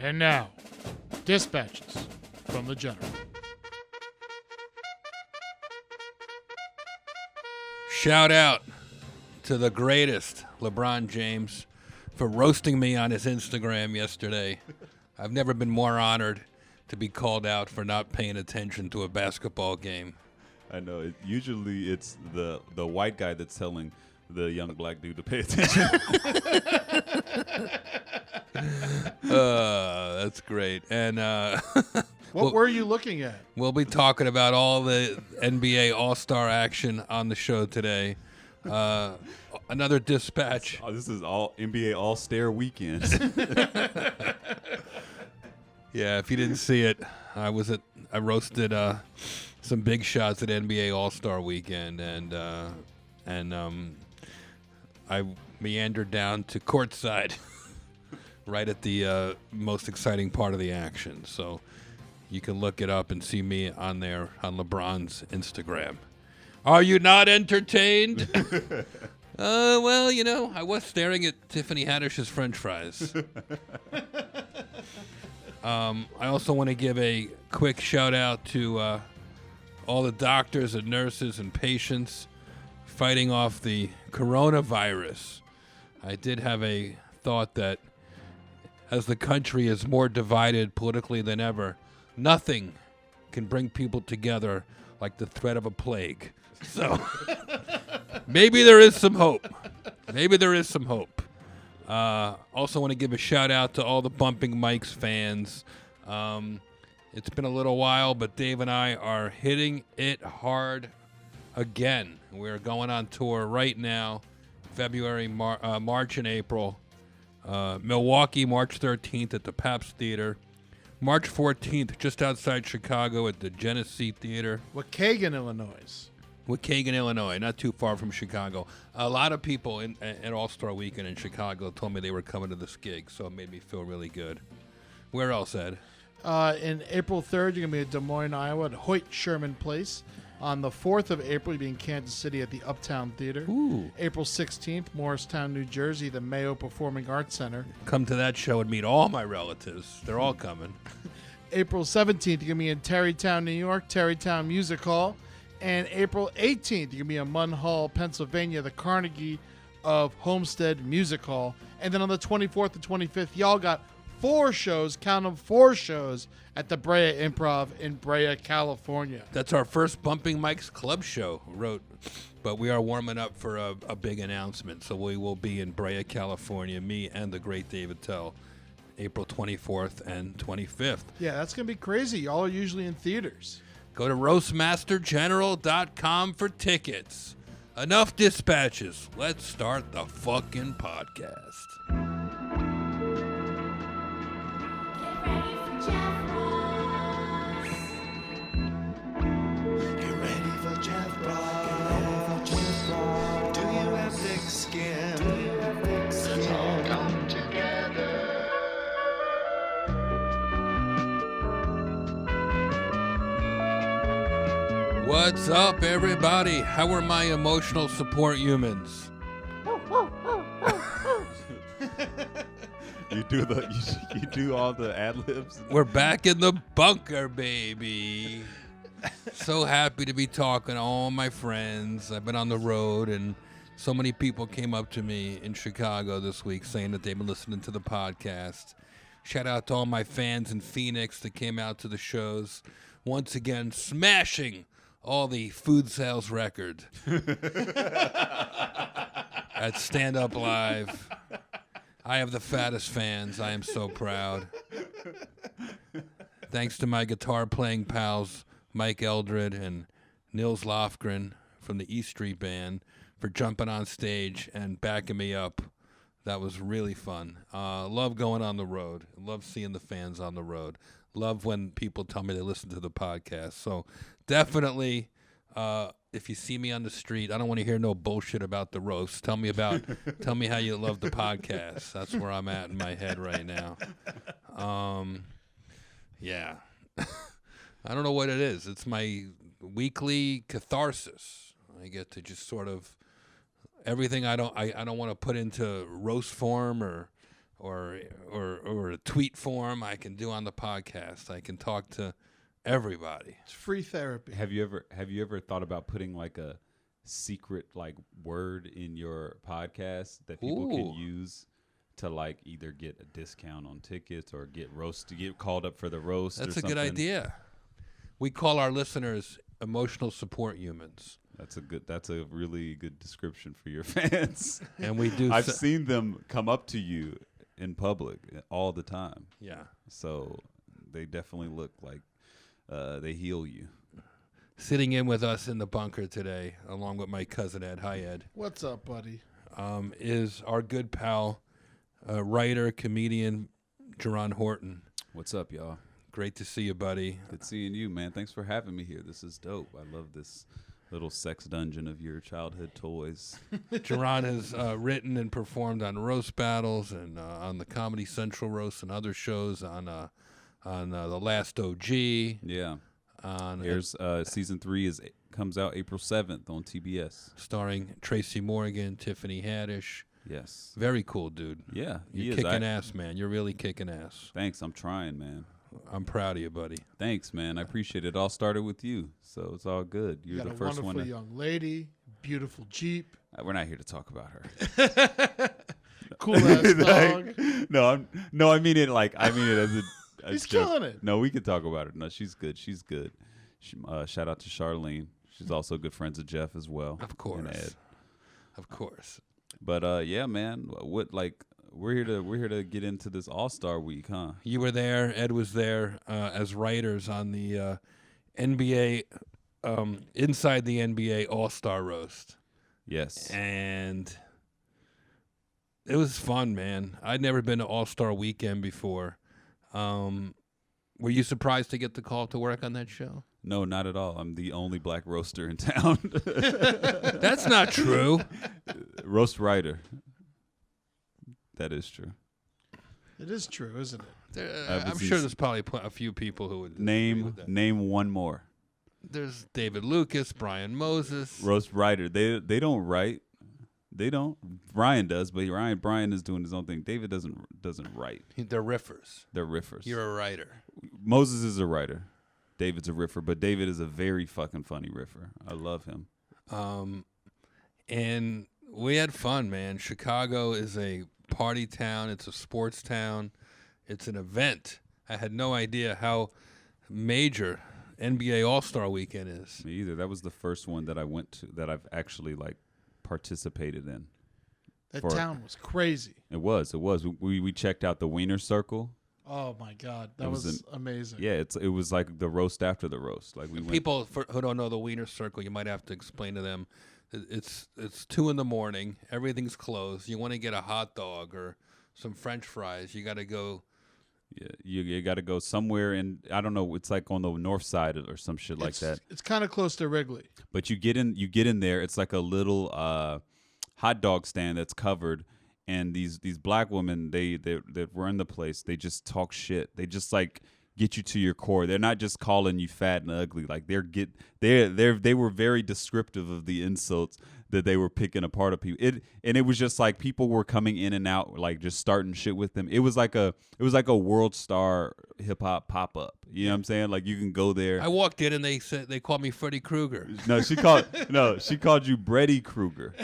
And now, dispatches from the General. Shout out to the greatest, LeBron James, for roasting me on his Instagram yesterday. I've never been more honored to be called out for not paying attention to a basketball game. I know. Usually it's the white guy that's telling the young black dude to pay attention. That's great. And What were you looking at? we'll be talking about all the NBA All-Star action on the show today. Another dispatch. Oh, this is all NBA All-Star Weekend. Yeah, if you didn't see it, I roasted some big shots at NBA All-Star Weekend, and I meandered down to courtside, right at the most exciting part of the action. So you can look it up and see me on there on LeBron's Instagram. Are you not entertained? Well, you know, I was staring at Tiffany Haddish's French fries. I also want to give a quick shout out to all the doctors and nurses and patients fighting off the coronavirus. I did have a thought that as the country is more divided politically than ever, nothing can bring people together like the threat of a plague. So maybe there is some hope. Also want to give a shout out to all the Bumping Mics fans. It's been a little while, but Dave and I are hitting it hard again. We're going on tour right now, February, March, and April. Milwaukee, March 13th at the Pabst Theater. March 14th, just outside Chicago at the Genesee Theater. Waukegan, Illinois, not too far from Chicago. A lot of people at All-Star Weekend in Chicago told me they were coming to this gig, so it made me feel really good. Where else, Ed? In April 3rd, you're going to be at Des Moines, Iowa at Hoyt Sherman Place. On the 4th of April, you'll be in Kansas City at the Uptown Theater. Ooh. April 16th, Morristown, New Jersey, the Mayo Performing Arts Center. Come to that show and meet all my relatives. They're all coming. April 17th, you're going to be in Tarrytown, New York, Tarrytown Music Hall. And April 18th, you're going to be in Munn Hall, Pennsylvania, the Carnegie of Homestead Music Hall. And then on the 24th and 25th, y'all got 4 shows, count them, 4 shows at the Brea Improv in Brea, California. That's our first Bumping Mics Club show, but we are warming up for a big announcement. So we will be in Brea, California, me and the great David Tell, April 24th and 25th. Yeah, that's going to be crazy. Y'all are usually in theaters. Go to roastmastergeneral.com for tickets. Enough dispatches. Let's start the fucking podcast. Get ready for Jeff Ross. Do you have thick skin? Let's all come together. What's up, everybody? How are my emotional support humans? You do all the ad libs. We're back in the bunker, baby. So happy to be talking to all my friends. I've been on the road, and so many people came up to me in Chicago this week saying that they've been listening to the podcast. Shout out to all my fans in Phoenix that came out to the shows. Once again, smashing all the food sales record at Stand Up Live. I have the fattest fans. I am so proud. Thanks to my guitar playing pals, Mike Eldred and Nils Lofgren from the E Street Band, for jumping on stage and backing me up. That was really fun. Love going on the road. Love seeing the fans on the road. Love when people tell me they listen to the podcast. So definitely, if you see me on the street, I don't want to hear no bullshit about the roast. Tell me how you love the podcast. That's where I'm at in my head right now. Yeah. I don't know what it is. It's my weekly catharsis. I get to just sort of everything I don't want to put into roast form or or a tweet form. I can do on the podcast. I can talk to everybody. It's free therapy. Have you ever thought about putting like a secret like word in your podcast that people can Ooh. use to like either get a discount on tickets or get called up for the roast? That's or a good something? idea. We call our listeners emotional support humans. That's a really good description for your fans. And we do. I've seen them come up to you in public all the time. Yeah. So they definitely look like they heal you. Sitting in with us in the bunker today, along with my cousin Ed. Hi, Ed. What's up, buddy? Is our good pal, writer, comedian, Jerron Horton. What's up, y'all? Great to see you, buddy. Good seeing you, man. Thanks for having me here. This is dope. I love this little sex dungeon of your childhood toys. Jerron has written and performed on roast battles and on the Comedy Central roast and other shows on The Last OG. Yeah. On Airs season 3 comes out April 7th on TBS. starring Tracy Morgan, Tiffany Haddish. Yes. Very cool, dude. Yeah, he You're is. kicking ass, man. You're really kicking ass. Thanks. I'm trying, man. I'm proud of you, buddy. Thanks, man. I appreciate it. It all started with you, so it's all good. You You're got the a first wonderful one. young lady, beautiful Jeep, We're not here to talk about her. cool ass dog. No, I mean it as a He's joke. killing it. No, we can talk about her. No, she's good. She's good. Shout out to Charlene. She's also good friends with Jeff as well. Of course. And Ed. Of course. But yeah, man. We're here to get into this All-Star week, huh? You were there. Ed was there as writers on the NBA, Inside the NBA All-Star Roast. Yes. And it was fun, man. I'd never been to All-Star Weekend before. Were you surprised to get the call to work on that show? No, not at all. I'm the only black roaster in town. That's not true. Roast writer. That is true. It is true, isn't it? I'm sure there's probably a few people who would agree with that. Name one more. There's David Lucas, Brian Moses. Roast writer. They don't write. They don't. Brian does, but Brian is doing his own thing. David doesn't write. They're riffers. They're riffers. You're a writer. Moses is a writer. David's a riffer, but David is a very fucking funny riffer. I love him. And we had fun, man. Chicago is a party town. It's a sports town. It's an event. I had no idea how major NBA All-Star Weekend is. Me either. That was the first one that I went to that I've actually like participated in. That town was crazy. It was. We checked out the Wiener Circle. Oh my God, that was amazing. Yeah, it was like the roast after the roast. Like People who don't know the Wiener Circle, you might have to explain to them. It's 2 a.m. Everything's closed. You want to get a hot dog or some French fries, you got to go. Yeah, you got to go somewhere, and I don't know. It's like on the north side or some shit like that. It's kind of close to Wrigley. But you get in there. It's like a little hot dog stand that's covered, and these black women that run the place, they just talk shit. They just like get you to your core. They're not just calling you fat and ugly. Like they were very descriptive of the insults that they were picking apart of people. It was just like people were coming in and out, like just starting shit with them. It was like a world star hip hop pop up. You know what I'm saying? Like you can go there. I walked in and they called me Freddy Krueger. No, she called you Brady Krueger.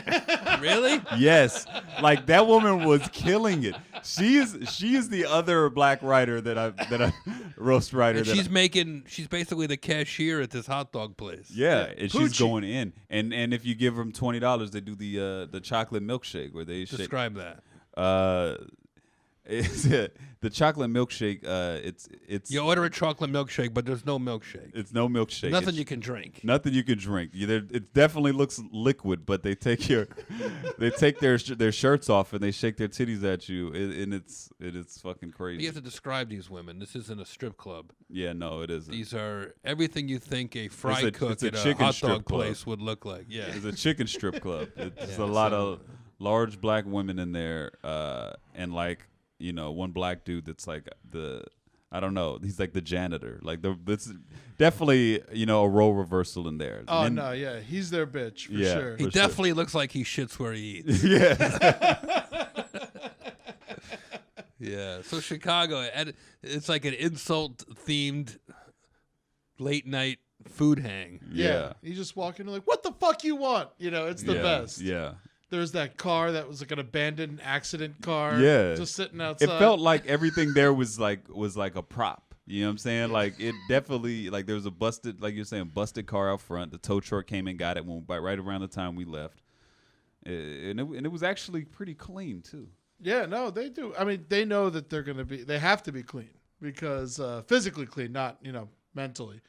Really? Yes. Like that woman was killing it. She is the other black writer that I roast writer. And she's basically the cashier at this hot dog place. Yeah, and she's Poochie. going in, and if you give them $20, they do the chocolate milkshake where they Describe that. the chocolate milkshake. It's You order a chocolate milkshake, but there's no milkshake. it's no milkshake. Nothing It's you can drink. Nothing you can drink. It definitely looks liquid, but they take their shirts off and they shake their titties at you, and it's fucking crazy. You have to describe these women. This isn't a strip club. Yeah, no, it isn't. These are everything you think a fry cook it's a at a chicken hot strip dog club. place would look like. Yeah. It's a chicken strip club. It's Yeah, a lot so- of large black women in there, and like one black dude that's like I don't know. He's like the janitor. Like it's definitely a role reversal in there. Oh And no, yeah, he's their bitch for Yeah. sure. He for sure. definitely looks like he shits where he eats. yeah. So Chicago, it's like an insult-themed late-night food hang. Yeah. You just walk in and like, what the fuck you want? You know, it's the best. Yeah. There's that car that was like an abandoned accident car. Yeah. Just sitting outside. It felt like everything there was like a prop. You know what I'm saying? Like it definitely like there was a busted, like you're saying, busted car out front. The tow truck came and got it right around the time we left, and it was actually pretty clean too. Yeah, no, they do. I mean, they know that they have to be clean because physically clean, not mentally,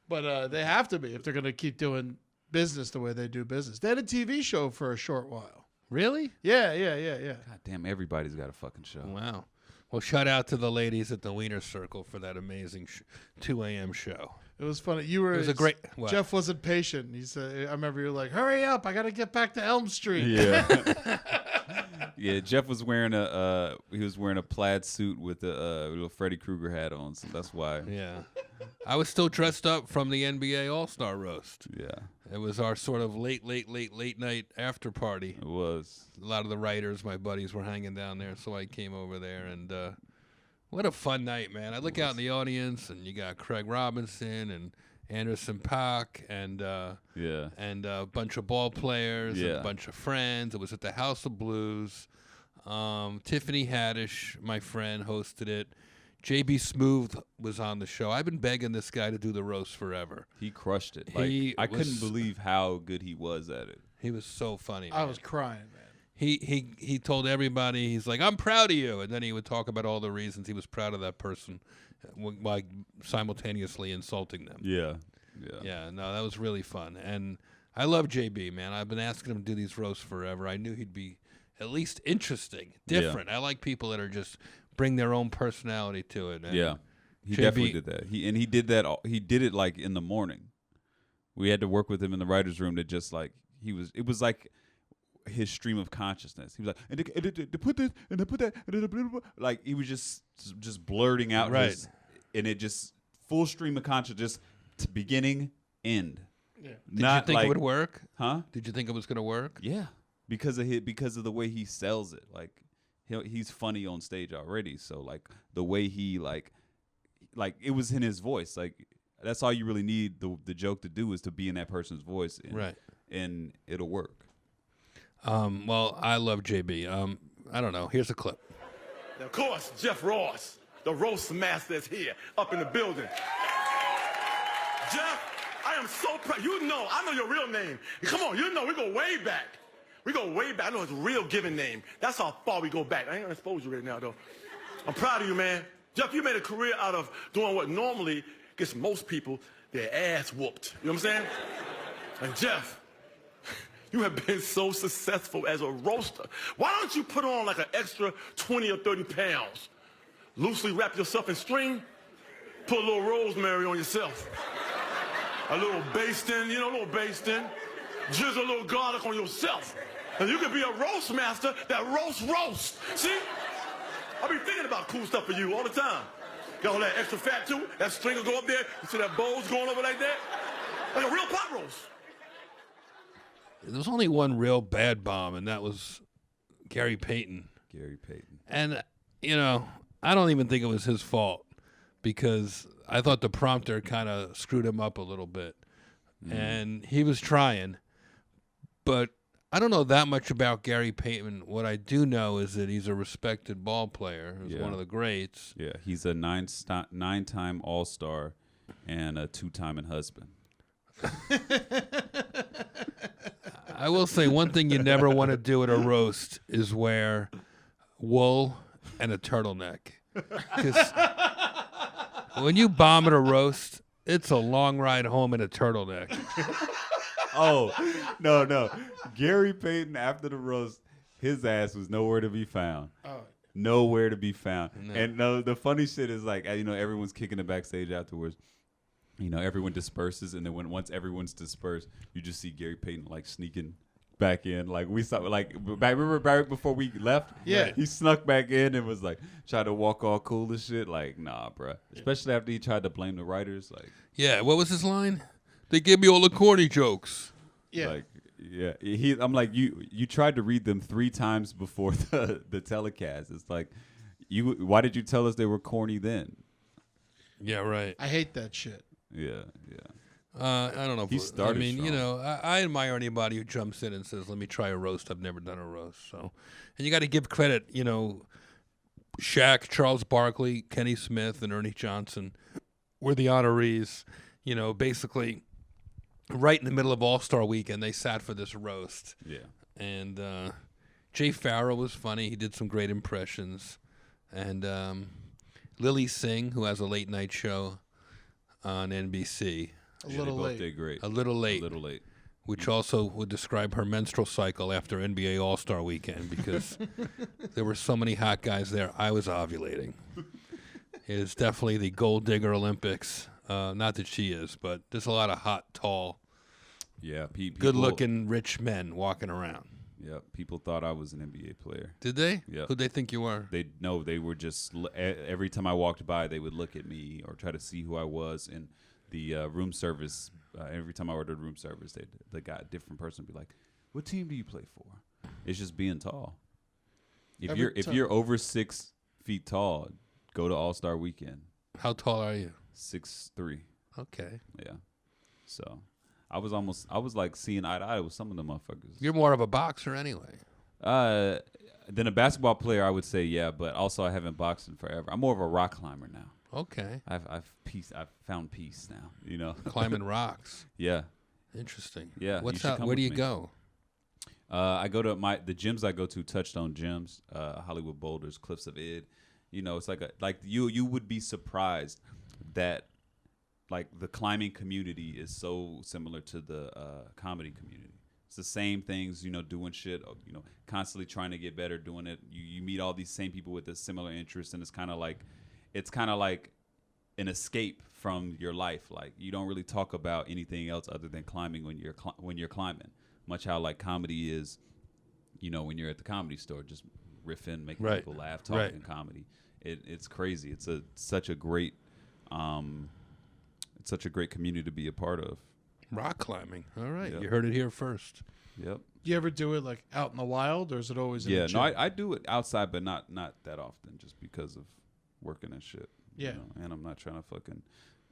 but they have to be if they're gonna keep doing business the way they do business. They had a TV show for a short while. Really? Yeah. God damn, everybody's got a fucking show. Wow. Well, shout out to the ladies at the Wiener Circle for that amazing 2 a.m. show. It was funny. It was a great. What? Jeff wasn't patient. He said, "I remember you were like, hurry up! I got to get back to Elm Street." Yeah. Yeah, Jeff was wearing a plaid suit with a little Freddy Krueger hat on, so that's why. Yeah. I was still dressed up from the NBA All-Star roast. Yeah, It was our sort of late night after party. it was. A lot of the writers, my buddies, were hanging down there, so I came over there, and what a fun night, man. I look out in the audience, and you got Craig Robinson and Anderson Paak and a bunch of ball players and a bunch of friends. It was at the House of Blues. Tiffany Haddish, my friend, hosted it. JB Smoove was on the show. I've been begging this guy to do the roast forever. He crushed it. Like, I couldn't believe how good he was at it. He was so funny. I was crying, man. He told everybody, he's like, I'm proud of you. And then he would talk about all the reasons he was proud of that person while simultaneously insulting them. Yeah. Yeah, no, that was really fun. And I love JB, man. I've been asking him to do these roasts forever. I knew he'd be at least interesting, different. I like people that are just bring their own personality to it. And Yeah. He JB definitely did that. He did that. He did it like in the morning. We had to work with him in the writer's room to just like, it was like his stream of consciousness. He was like, and to put this, and to put that, and like he was just blurting out Right. and it just full stream of consciousness, just beginning, end. Yeah. Did you think it would work? Huh? Did you think it was going to work? Yeah, because of the way he sells it. Like he's funny on stage already, so like the way he like it was in his voice. Like that's all you really need the joke to do is to be in that person's voice, Right? And it'll work. Well, I love JB. I don't know. Here's a clip. Of course, Jeff Ross, the Roastmaster, is here, up in the building. Jeff, I am so proud. I know your real name. Come on, we go way back. I know his real given name. That's how far we go back. I ain't gonna expose you right now, though. I'm proud of you, man. Jeff, you made a career out of doing what normally gets most people their ass whooped. You know what I'm saying? And Jeff, you have been so successful as a roaster. Why don't you put on like an extra 20 or 30 pounds? Loosely wrap yourself in string, put a little rosemary on yourself. A little basting, drizzle a little garlic on yourself. And you could be a roastmaster that roast. See? I be thinking about cool stuff for you all the time. Got all that extra fat too, that string will go up there, you see that bowl's going over like that? Like a real pot roast. There was only one real bad bomb, and that was Gary Payton. And, I don't even think it was his fault because I thought the prompter kind of screwed him up a little bit. And he was trying, but I don't know that much about Gary Payton. What I do know is that he's a respected ball player. He's one of the greats. Yeah, he's a nine-time All-Star and a 2-time husband. I will say one thing you never want to do at a roast is wear wool and a turtleneck. Because when you bomb at a roast, it's a long ride home in a turtleneck. Oh, no. Gary Payton, after the roast, his ass was nowhere to be found. Nowhere to be found. No. And the funny shit is like, everyone's kicking it backstage afterwards. Everyone disperses, and then once everyone's dispersed, you just see Gary Payton like sneaking back in. Like we saw, remember right before we left? Yeah, he snuck back in and was like tried to walk all cool and shit. Like, nah, bruh. Yeah. Especially after he tried to blame the writers. Like, yeah, what was his line? They give me all the corny jokes. Yeah, I'm like, you tried to read them 3 times before the telecast. It's like, Why did you tell us they were corny then? Yeah, right. I hate that shit. Yeah. I don't know. He started I mean, strong. you know, I admire anybody who jumps in and says, "Let me try a roast." I've never done a roast, so. And you got to give credit, you know, Shaq, Charles Barkley, Kenny Smith, and Ernie Johnson were the honorees. You know, basically, right in the middle of All-Star Weekend, they sat for this roast. Yeah. And Jay Farrow was funny. He did some great impressions. And Lily Singh, who has a late night show on NBC. A little they both late. did great. A little late. A little late. Which also would describe her menstrual cycle after NBA All-Star Weekend because there were so many hot guys there. I was ovulating. It is definitely the gold digger Olympics. Not that she is, but there's a lot of hot, tall, Yeah. good-looking, rich men walking around. Yeah. People thought I was an NBA player. Did they? Yeah. Who'd they think you were? They were just every time I walked by, they would look at me or try to see who I was. And the room service, every time I ordered room service, the guy, different person would be like, "What team do you play for?" It's just being tall. If you're over 6 feet tall, go to All-Star Weekend. How tall are you? 6'3". Okay. Yeah. So I was like seeing eye to eye with some of the motherfuckers. You're more of a boxer anyway. Than a basketball player, I would say, yeah, but also I haven't boxed in forever. I'm more of a rock climber now. Okay. I've found peace now, you know. Climbing rocks. Yeah. Interesting. Yeah, you What's should out? come Where do with you me. go? I go to the gyms I go to, Touchstone Gyms, Hollywood Boulders, Cliffs of Id. You know, it's like you would be surprised that like the climbing community is so similar to the comedy community. It's the same things, you know, doing shit, you know, constantly trying to get better, doing it. You meet all these same people with a similar interest, and it's kind of like an escape from your life. Like you don't really talk about anything else other than climbing when you're climbing. Much how like comedy is, you know, when you're at the Comedy Store, just riffing, making Right. people laugh, talking Right. comedy. It's crazy. It's such a great community to be a part of. Rock climbing. All right. Yep. You heard it here first. Yep. Do you ever do it like out in the wild, or is it always in Yeah. the gym? No, I do it outside, but not that often, just because of working and shit. Yeah. You know? And I'm not trying to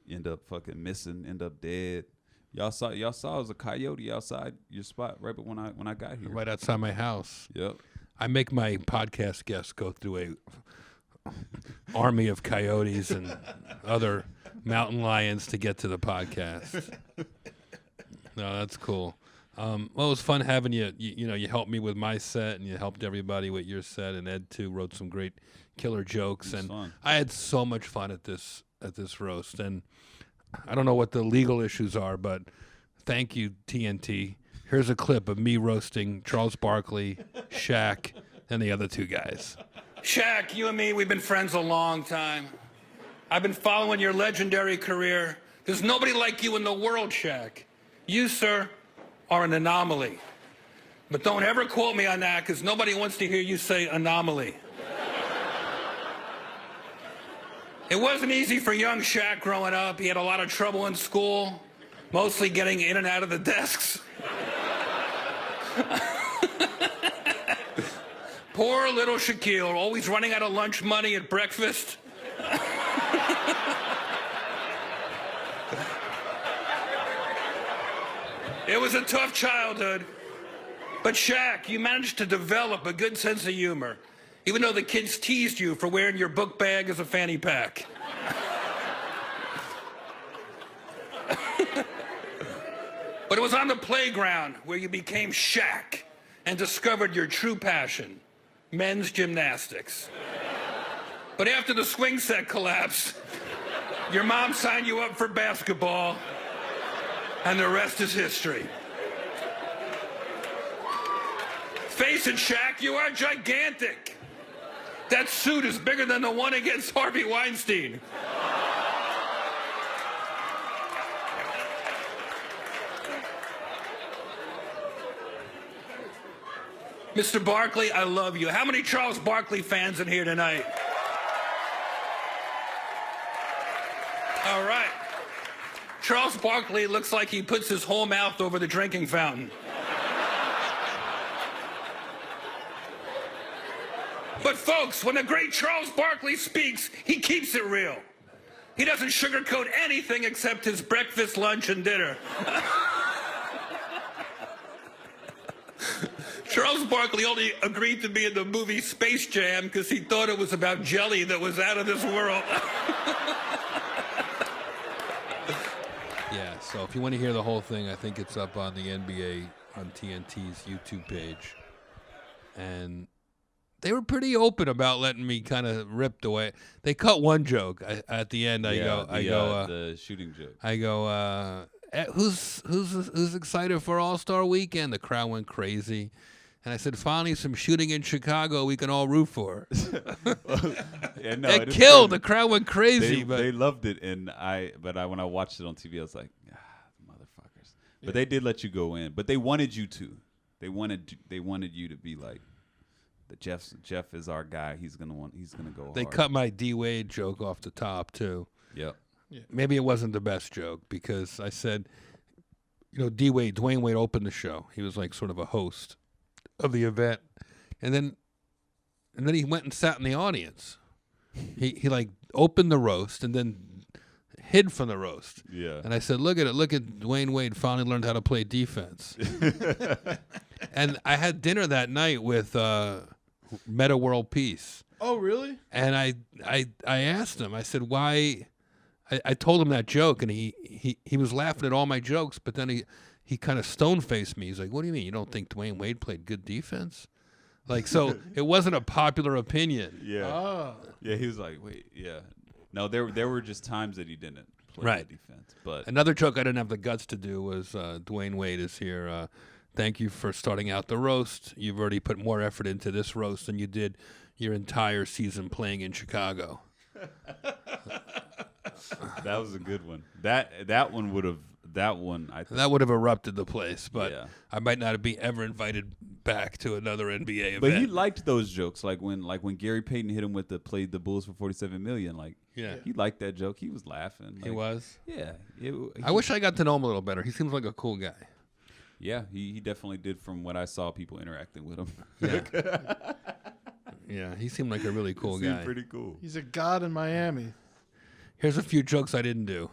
end up missing, end up dead. Y'all saw it was a coyote outside your spot right when I got here. Right outside my house. Yep. I make my podcast guests go through a army of coyotes and other mountain lions to get to the podcast. No, that's cool. Well, it was fun having you. You know, you helped me with my set, and you helped everybody with your set. And Ed too wrote some great killer jokes, It was and fun. I had so much fun at this roast. And I don't know what the legal issues are, but thank you, TNT. Here's a clip of me roasting Charles Barkley, Shaq, and the other two guys. Shaq, you and me, we've been friends a long time. I've been following your legendary career. There's nobody like you in the world, Shaq. You, sir, are an anomaly. But don't ever quote me on that, because nobody wants to hear you say anomaly. It wasn't easy for young Shaq growing up. He had a lot of trouble in school, mostly getting in and out of the desks. Poor little Shaquille, always running out of lunch money at breakfast. It was a tough childhood. But Shaq, you managed to develop a good sense of humor, even though the kids teased you for wearing your book bag as a fanny pack. But it was on the playground where you became Shaq and discovered your true passion, men's gymnastics. But after the swing set collapsed, your mom signed you up for basketball, and the rest is history. Face it, Shaq, you are gigantic. That suit is bigger than the one against Harvey Weinstein. Mr. Barkley, I love you. How many Charles Barkley fans in here tonight? All right. Charles Barkley looks like he puts his whole mouth over the drinking fountain. But folks, when the great Charles Barkley speaks, he keeps it real. He doesn't sugarcoat anything except his breakfast, lunch, and dinner. Charles Barkley only agreed to be in the movie Space Jam because he thought it was about jelly that was out of this world. Yeah, so if you want to hear the whole thing, I think it's up on the NBA on TNT's YouTube page. And they were pretty open about letting me kind of ripped away. They cut one joke at the end. I go, the shooting joke. I go, who's excited for All-Star Weekend? The crowd went crazy. And I said, finally, some shooting in Chicago we can all root for. Yeah, no, it killed. The crowd went crazy. They loved it, and when I watched it on TV, I was like, motherfuckers. But they did let you go in. But they wanted you to. They wanted you to be like, Jeff is our guy. He's gonna go. They hard. cut my D Wade joke off the top too. Yep. Yeah. Maybe it wasn't the best joke because I said, Dwayne Wade opened the show. He was like sort of a host of the event, and then he went and sat in the audience. He like opened the roast and then hid from the roast. Yeah. And I said, look at Dwayne Wade finally learned how to play defense. And I had dinner that night with Meta World Peace. Oh, really? And I asked him, I said, why? I told him that joke, and he was laughing at all my jokes, but then he kind of stone-faced me. He's like, what do you mean? You don't think Dwayne Wade played good defense? Like, so it wasn't a popular opinion. Yeah. Oh. Yeah, he was like, wait, yeah. No, there were just times that he didn't play good defense. But Another joke I didn't have the guts to do was Dwayne Wade is here. Thank you for starting out the roast. You've already put more effort into this roast than you did your entire season playing in Chicago. that was a good one. That one would have. That would have erupted the place, but Yeah. I might not be ever invited back to another NBA event. But he liked those jokes, like when Gary Payton hit him with played the Bulls for $47 million. Like, Yeah. he liked that joke. He was laughing. He was. Yeah. I wish I got to know him a little better. He seems like a cool guy. Yeah, he definitely did from what I saw people interacting with him. Yeah. Yeah, he seemed like a really cool He seemed guy. pretty cool. He's a god in Miami. Here's a few jokes I didn't do.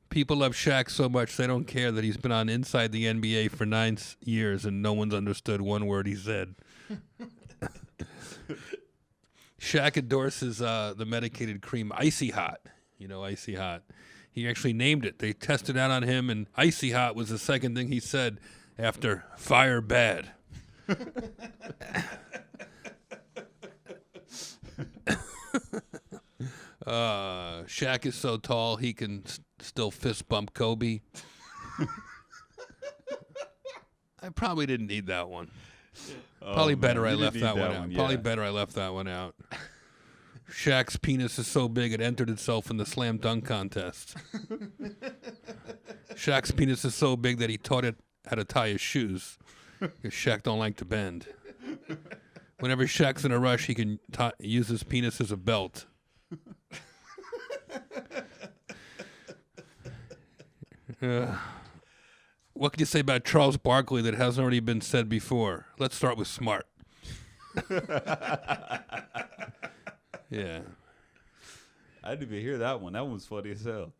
People love Shaq so much they don't care that he's been on Inside the NBA for 9 years and no one's understood one word he said. Shaq endorses the medicated cream Icy Hot. Icy Hot. He actually named it. They tested out on him, and Icy Hot was the second thing he said after Fire Bad. Shaq is so tall he can still fist bump Kobe. I probably didn't need that one. Probably better I left that one out. Probably better I left that one out. Shaq's penis is so big it entered itself in the slam dunk contest. Shaq's penis is so big that he taught it how to tie his shoes. Because Shaq don't like to bend. Whenever Shaq's in a rush, he can use his penis as a belt. What can you say about Charles Barkley that hasn't already been said before? Let's start with smart. Yeah. I didn't even hear that one. That one was funny as hell.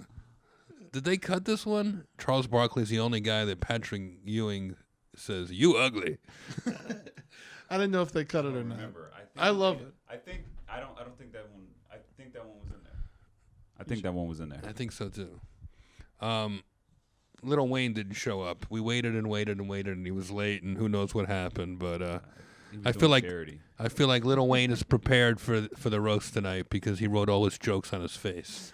Did they cut this one? Charles Barkley's the only guy that Patrick Ewing says, "You ugly." I didn't know if they cut it or not. I love it. I don't think that one. I think that one was in there. I think that one was in there. I think so too. Little Wayne didn't show up. We waited and waited and waited, and he was late, and who knows what happened. But I feel like Little Wayne is prepared for the roast tonight because he wrote all his jokes on his face.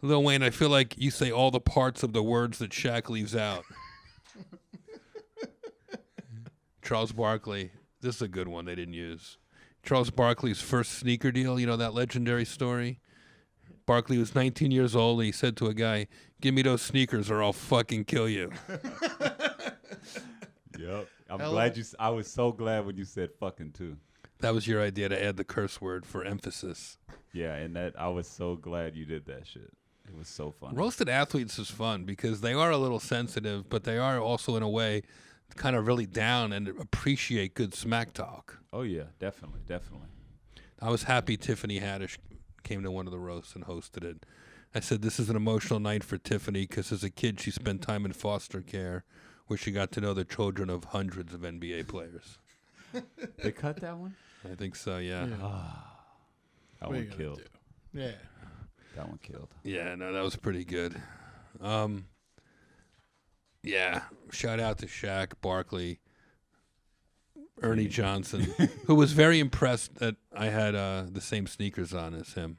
Lil Wayne, I feel like you say all the parts of the words that Shaq leaves out. Charles Barkley, this is a good one they didn't use. Charles Barkley's first sneaker deal, you know that legendary story? Barkley was 19 years old, and he said to a guy, "Give me those sneakers or I'll fucking kill you." Yep. I was so glad when you said fucking too. That was your idea to add the curse word for emphasis. Yeah, and I was so glad you did that shit. It was so fun. Roasted athletes is fun because they are a little sensitive, but they are also in a way kind of really down and appreciate good smack talk. Oh yeah, definitely. I was happy Tiffany Haddish came to one of the roasts and hosted it. I said, this is an emotional night for Tiffany because as a kid she spent time in foster care where she got to know the children of hundreds of NBA players. They cut that one? I think so, yeah. That one killed. Yeah. That one killed. Yeah, no, that was pretty good. Yeah, shout out to Shaq, Barkley, Ernie Johnson, who was very impressed that I had the same sneakers on as him.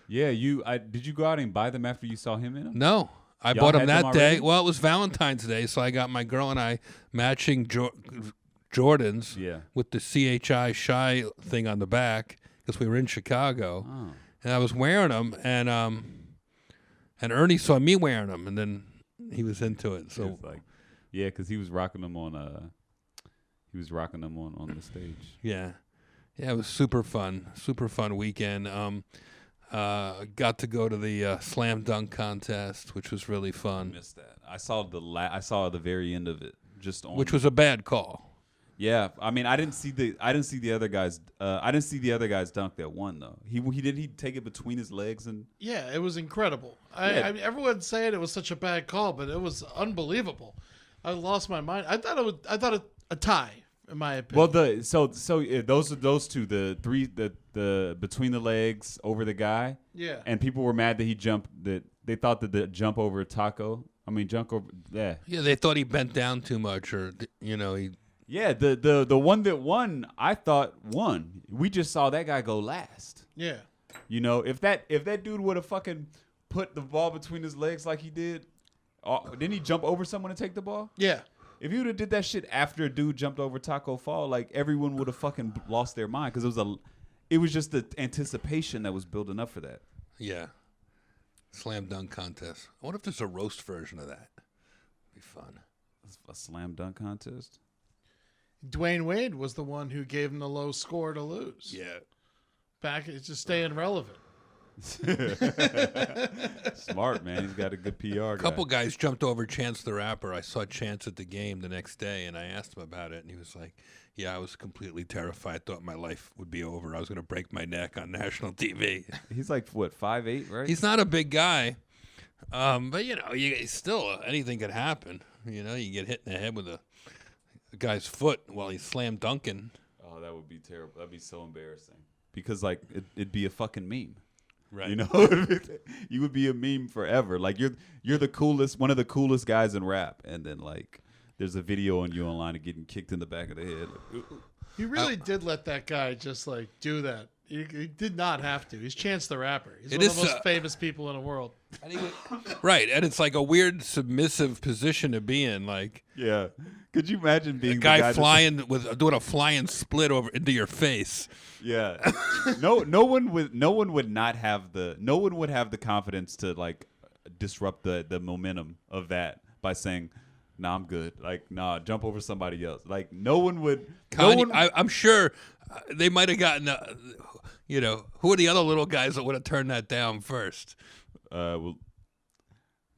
Yeah, did you go out and buy them after you saw him in them? No, I Y'all bought them had that them day. already? Well, it was Valentine's Day, so I got my girl and I matching Jordans Yeah. with the CHI Shy thing on the back because we were in Chicago. Oh. And I was wearing them, and Ernie saw me wearing them, and then he was into it. So It's like, yeah, because he was rocking them on he was rocking them on the stage. yeah, it was super fun weekend. Got to go to the slam dunk contest, which was really fun. Missed that. I saw the very end of it just on. Which was a bad call. Yeah, I mean, I didn't see the other guys. I didn't see the other guys dunk that one though. He take it between his legs and. Yeah, it was incredible. Yeah. I mean, everyone's saying it was such a bad call, but it was unbelievable. I lost my mind. I thought a tie, in my opinion. Well, those two, the between the legs over the guy. Yeah. And people were mad that he jumped. That they thought that the jump over Taco. I mean, jump over. Yeah. Yeah, they thought he bent down too much, or he. Yeah, the one that won, I thought won. We just saw that guy go last. Yeah. You know, if that dude would have fucking put the ball between his legs like he did, didn't he jump over someone to take the ball? Yeah. If he would have did that shit after a dude jumped over Taco Fall, like everyone would have fucking lost their mind because it was just the anticipation that was building up for that. Yeah. Slam dunk contest. I wonder if there's a roast version of that. Be fun. A slam dunk contest. Dwayne Wade was the one who gave him the low score to lose. Yeah. Back, it's just staying relevant. Smart, man. He's got a good PR guy. A couple guys jumped over Chance the Rapper. I saw Chance at the game the next day, and I asked him about it, and he was like, yeah, I was completely terrified. Thought my life would be over. I was going to break my neck on national TV. He's like, what, 5'8", right? He's not a big guy, but, still, anything could happen. You get hit in the head with a guy's foot while he's slam dunking. Oh, that would be terrible. That'd be so embarrassing. Because, like, it'd be a fucking meme. Right. You know, you would be a meme forever. Like you're the coolest, one of the coolest guys in rap, and then like there's a video on you online of getting kicked in the back of the head. Like, He really did let that guy just like do that. He did not have to. He's Chance the Rapper. He's one of the most famous people in the world. Right, and it's like a weird submissive position to be in. Like, yeah, could you imagine being a guy the guy flying doing a flying split over into your face? Yeah, no one would have the confidence to like disrupt the momentum of that by saying, "Nah, I'm good." Like, nah, jump over somebody else. Like, no one would. I'm sure they might have gotten. Who are the other little guys that would have turned that down first? Well,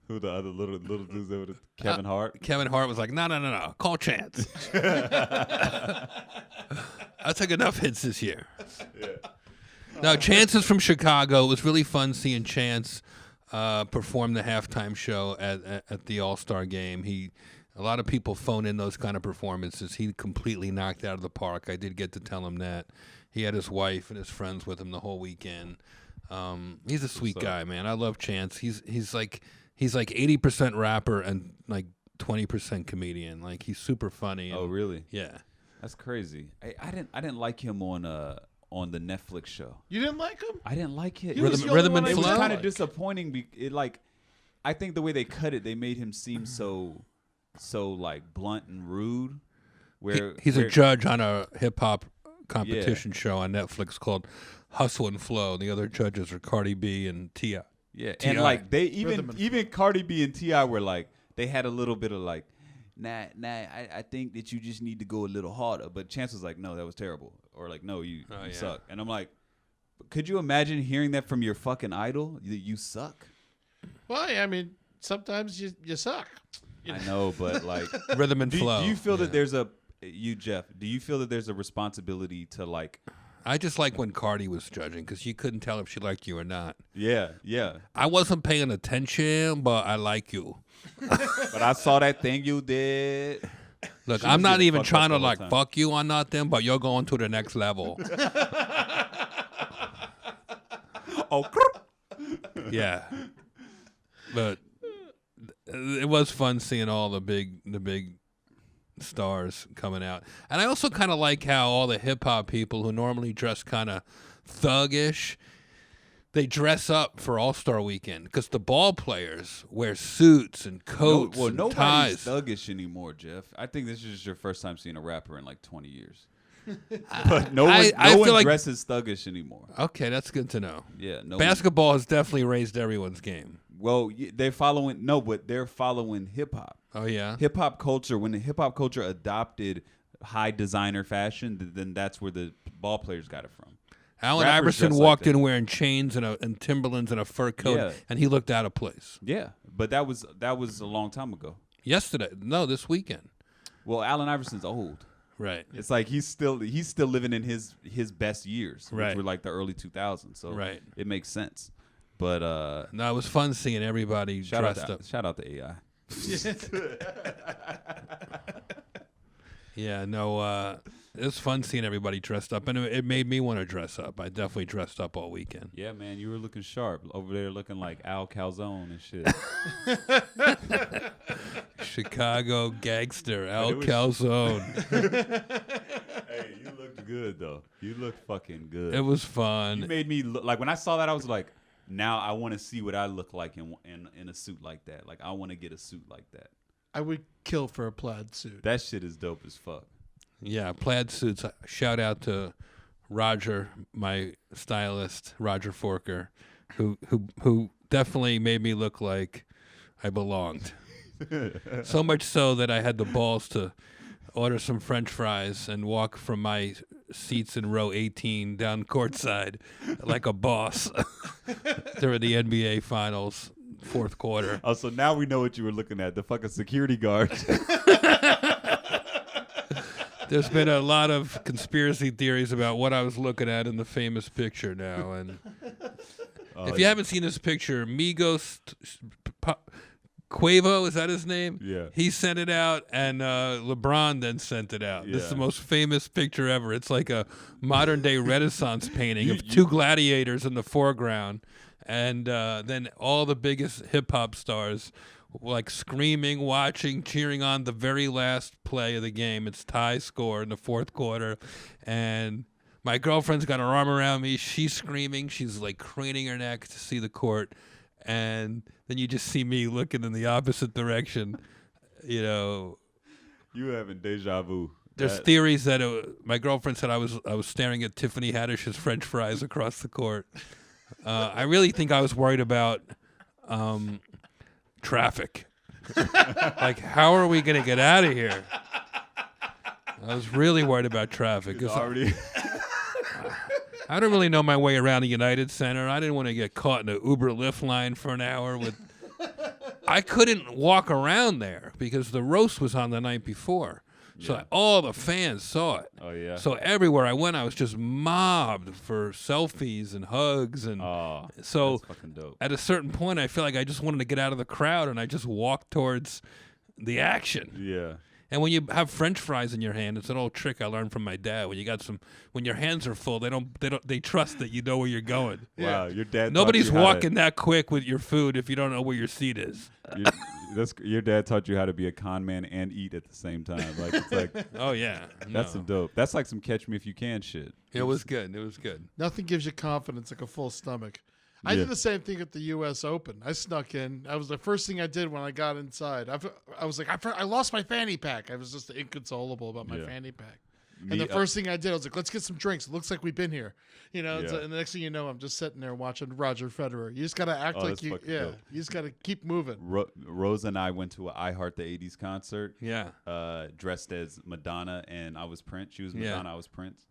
who the other little dudes that would have? Kevin Hart. Kevin Hart was like, no, call Chance. I took enough hits this year. Yeah. No, Chance is from Chicago. It was really fun seeing Chance perform the halftime show at the All-Star game. A lot of people phone in those kind of performances. He completely knocked out of the park. I did get to tell him that. He had his wife and his friends with him the whole weekend. He's a sweet guy, man. I love Chance. He's like 80% rapper and like 20% comedian. Like, he's super funny. Oh, really? Yeah. That's crazy. I didn't like him on the Netflix show. You didn't like him? I didn't like it. He was the only Rhythm one and It was Flow? kind of disappointing. I think the way they cut it, they made him seem so like blunt and rude. He's a judge on a hip hop competition show on Netflix called Hustle and Flow. The other judges are Cardi B and T.I. Yeah, T.I. and like they Rhythm and even Cardi B and T.I. were like, they had a little bit of like, I think that you just need to go a little harder. But Chance was like, no, that was terrible, or like, no, you suck. And I'm like, could you imagine hearing that from your fucking idol? You suck. Well, I mean, sometimes you suck. I know, but like Rhythm and do flow. you feel that Yeah. there's Jeff? Do you feel that there's a responsibility to like? I just like when Cardi was judging because you couldn't tell if she liked you or not. Yeah. I wasn't paying attention, but I like you. But I saw that thing you did. Look, She I'm was not getting even fucked up trying to the whole like time. fuck you on nothing, but you're going to the next level. Oh, Yeah. But it was fun seeing all the big stars coming out. And I also kind of like how all the hip hop people who normally dress kind of thuggish, they dress up for All-Star Weekend because the ball players wear suits and coats and nobody's ties. thuggish anymore, Jeff. I think this is just your first time seeing a rapper in like 20 years. But no one, I no feel one like- dresses thuggish anymore. Okay, that's good to know. Yeah, no. Basketball has definitely raised everyone's game. Well, they're following but they're following hip hop. Oh yeah. Hip hop culture. When the hip hop culture adopted high designer fashion, then that's where the ball players got it from. Allen Rappers Iverson dress like walked that. in wearing chains and Timberlands and a fur coat, Yeah. and he looked out of place. Yeah, but that was a long time ago. Yesterday, no, this weekend. Well, Allen Iverson's old. Right. It's like he's still living in his best years, Right. which were like the early 2000s. So Right. it makes sense. But No, it was fun seeing everybody shout dressed out up. to AI. Yeah, no, it was fun seeing everybody dressed up, and it made me want to dress up. I definitely dressed up all weekend. Yeah, man, you were looking sharp over there, looking like Al Calzone and shit. Chicago gangster, Al it was- Calzone. Hey, you looked good though. You looked fucking good. It was You fun. made me look like when I saw that I was like, now I want to see what I look like in a suit like that. Like I want to get a suit like that. I would kill for a plaid suit. That shit is dope as fuck. Yeah, plaid suits. Shout out to Roger, my stylist, Roger Forker, who definitely made me look like I belonged. So much so that I had the balls to order some French fries and walk from my seats in row 18 down courtside like a boss during the NBA Finals, fourth quarter. Oh, so now we know what you were looking at. The fucking security guard. There's been a lot of conspiracy theories about what I was looking at in the famous picture now. And if you haven't seen this picture, Migos Quavo, is that his name? Yeah. He sent it out, and LeBron then sent it out. This is the Yeah. most famous picture ever. It's like a modern-day Renaissance painting of You- two gladiators in the foreground, and then all the biggest hip-hop stars like screaming, watching, cheering on the very last play of the game. It's tie score in the fourth quarter, and my girlfriend's got her arm around me. She's screaming. She's like craning her neck to see the court, and then you just see me looking in the opposite direction. You know, You having deja vu. there's theories that my girlfriend said I was staring at Tiffany Haddish's French fries across the court. I really think I was worried about traffic. Like, how are we going to get out of here? I was really worried about traffic. 'Cause already. I don't really know my way around the United Center. I didn't want to get caught in an Uber Lyft line for an hour with. I couldn't walk around there because the roast was on the night before. So all the fans saw it. Oh yeah. So everywhere I went, I was just mobbed for selfies and hugs. And Oh, so that's fucking dope. at a certain point, I feel like I just wanted to get out of the crowd, and I just walked towards the action. Yeah. And when you have French fries in your hand, it's an old trick I learned from my dad. When your hands are full, they trust that you know where you're going. Wow, your dad. Nobody's taught you how walking that quick with your food if you don't know where your seat is. Your dad taught you how to be a con man and eat at the same time. Like it's like Oh yeah, that's no. some dope. That's like some catch me if you can shit. It was good. It was good. Nothing gives you confidence like a full stomach. I Yeah. did the same thing at the U.S. Open. I snuck in. I was the first thing I did when I got inside. I was like, I lost my fanny pack. I was just inconsolable about my Yeah. fanny pack. Me- And the first thing I did, I was like, let's get some drinks. It looks like we've been here. You know, Yeah. and the next thing you know, I'm just sitting there watching Roger Federer. You just got to act Oh, like that's you, fucking yeah. dope. You just got to keep moving. Rosa and I went to an I Heart the '80s concert. Yeah. Dressed as Madonna, and I was Prince. She was Yeah. Madonna, I was Prince,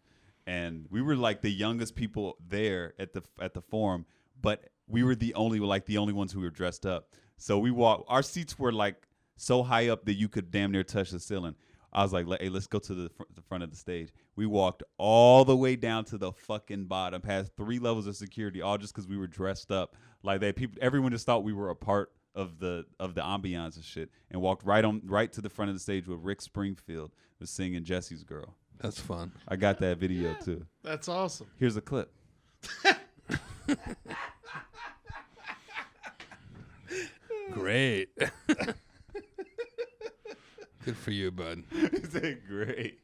and we were like the youngest people there at the forum, but we were the only ones who were dressed up. So we walked. Our seats were like so high up that you could damn near touch the ceiling. I was like, hey, let's go to the front of the stage. We walked all the way down to the fucking bottom, past 3 levels of security, all just because we were dressed up like that. Everyone just thought we were a part of the ambiance and shit, and walked right to the front of the stage where Rick Springfield was singing Jesse's Girl. That's fun. I got that video too. That's awesome. Here's a clip. Great. Good for you, bud. Is that great?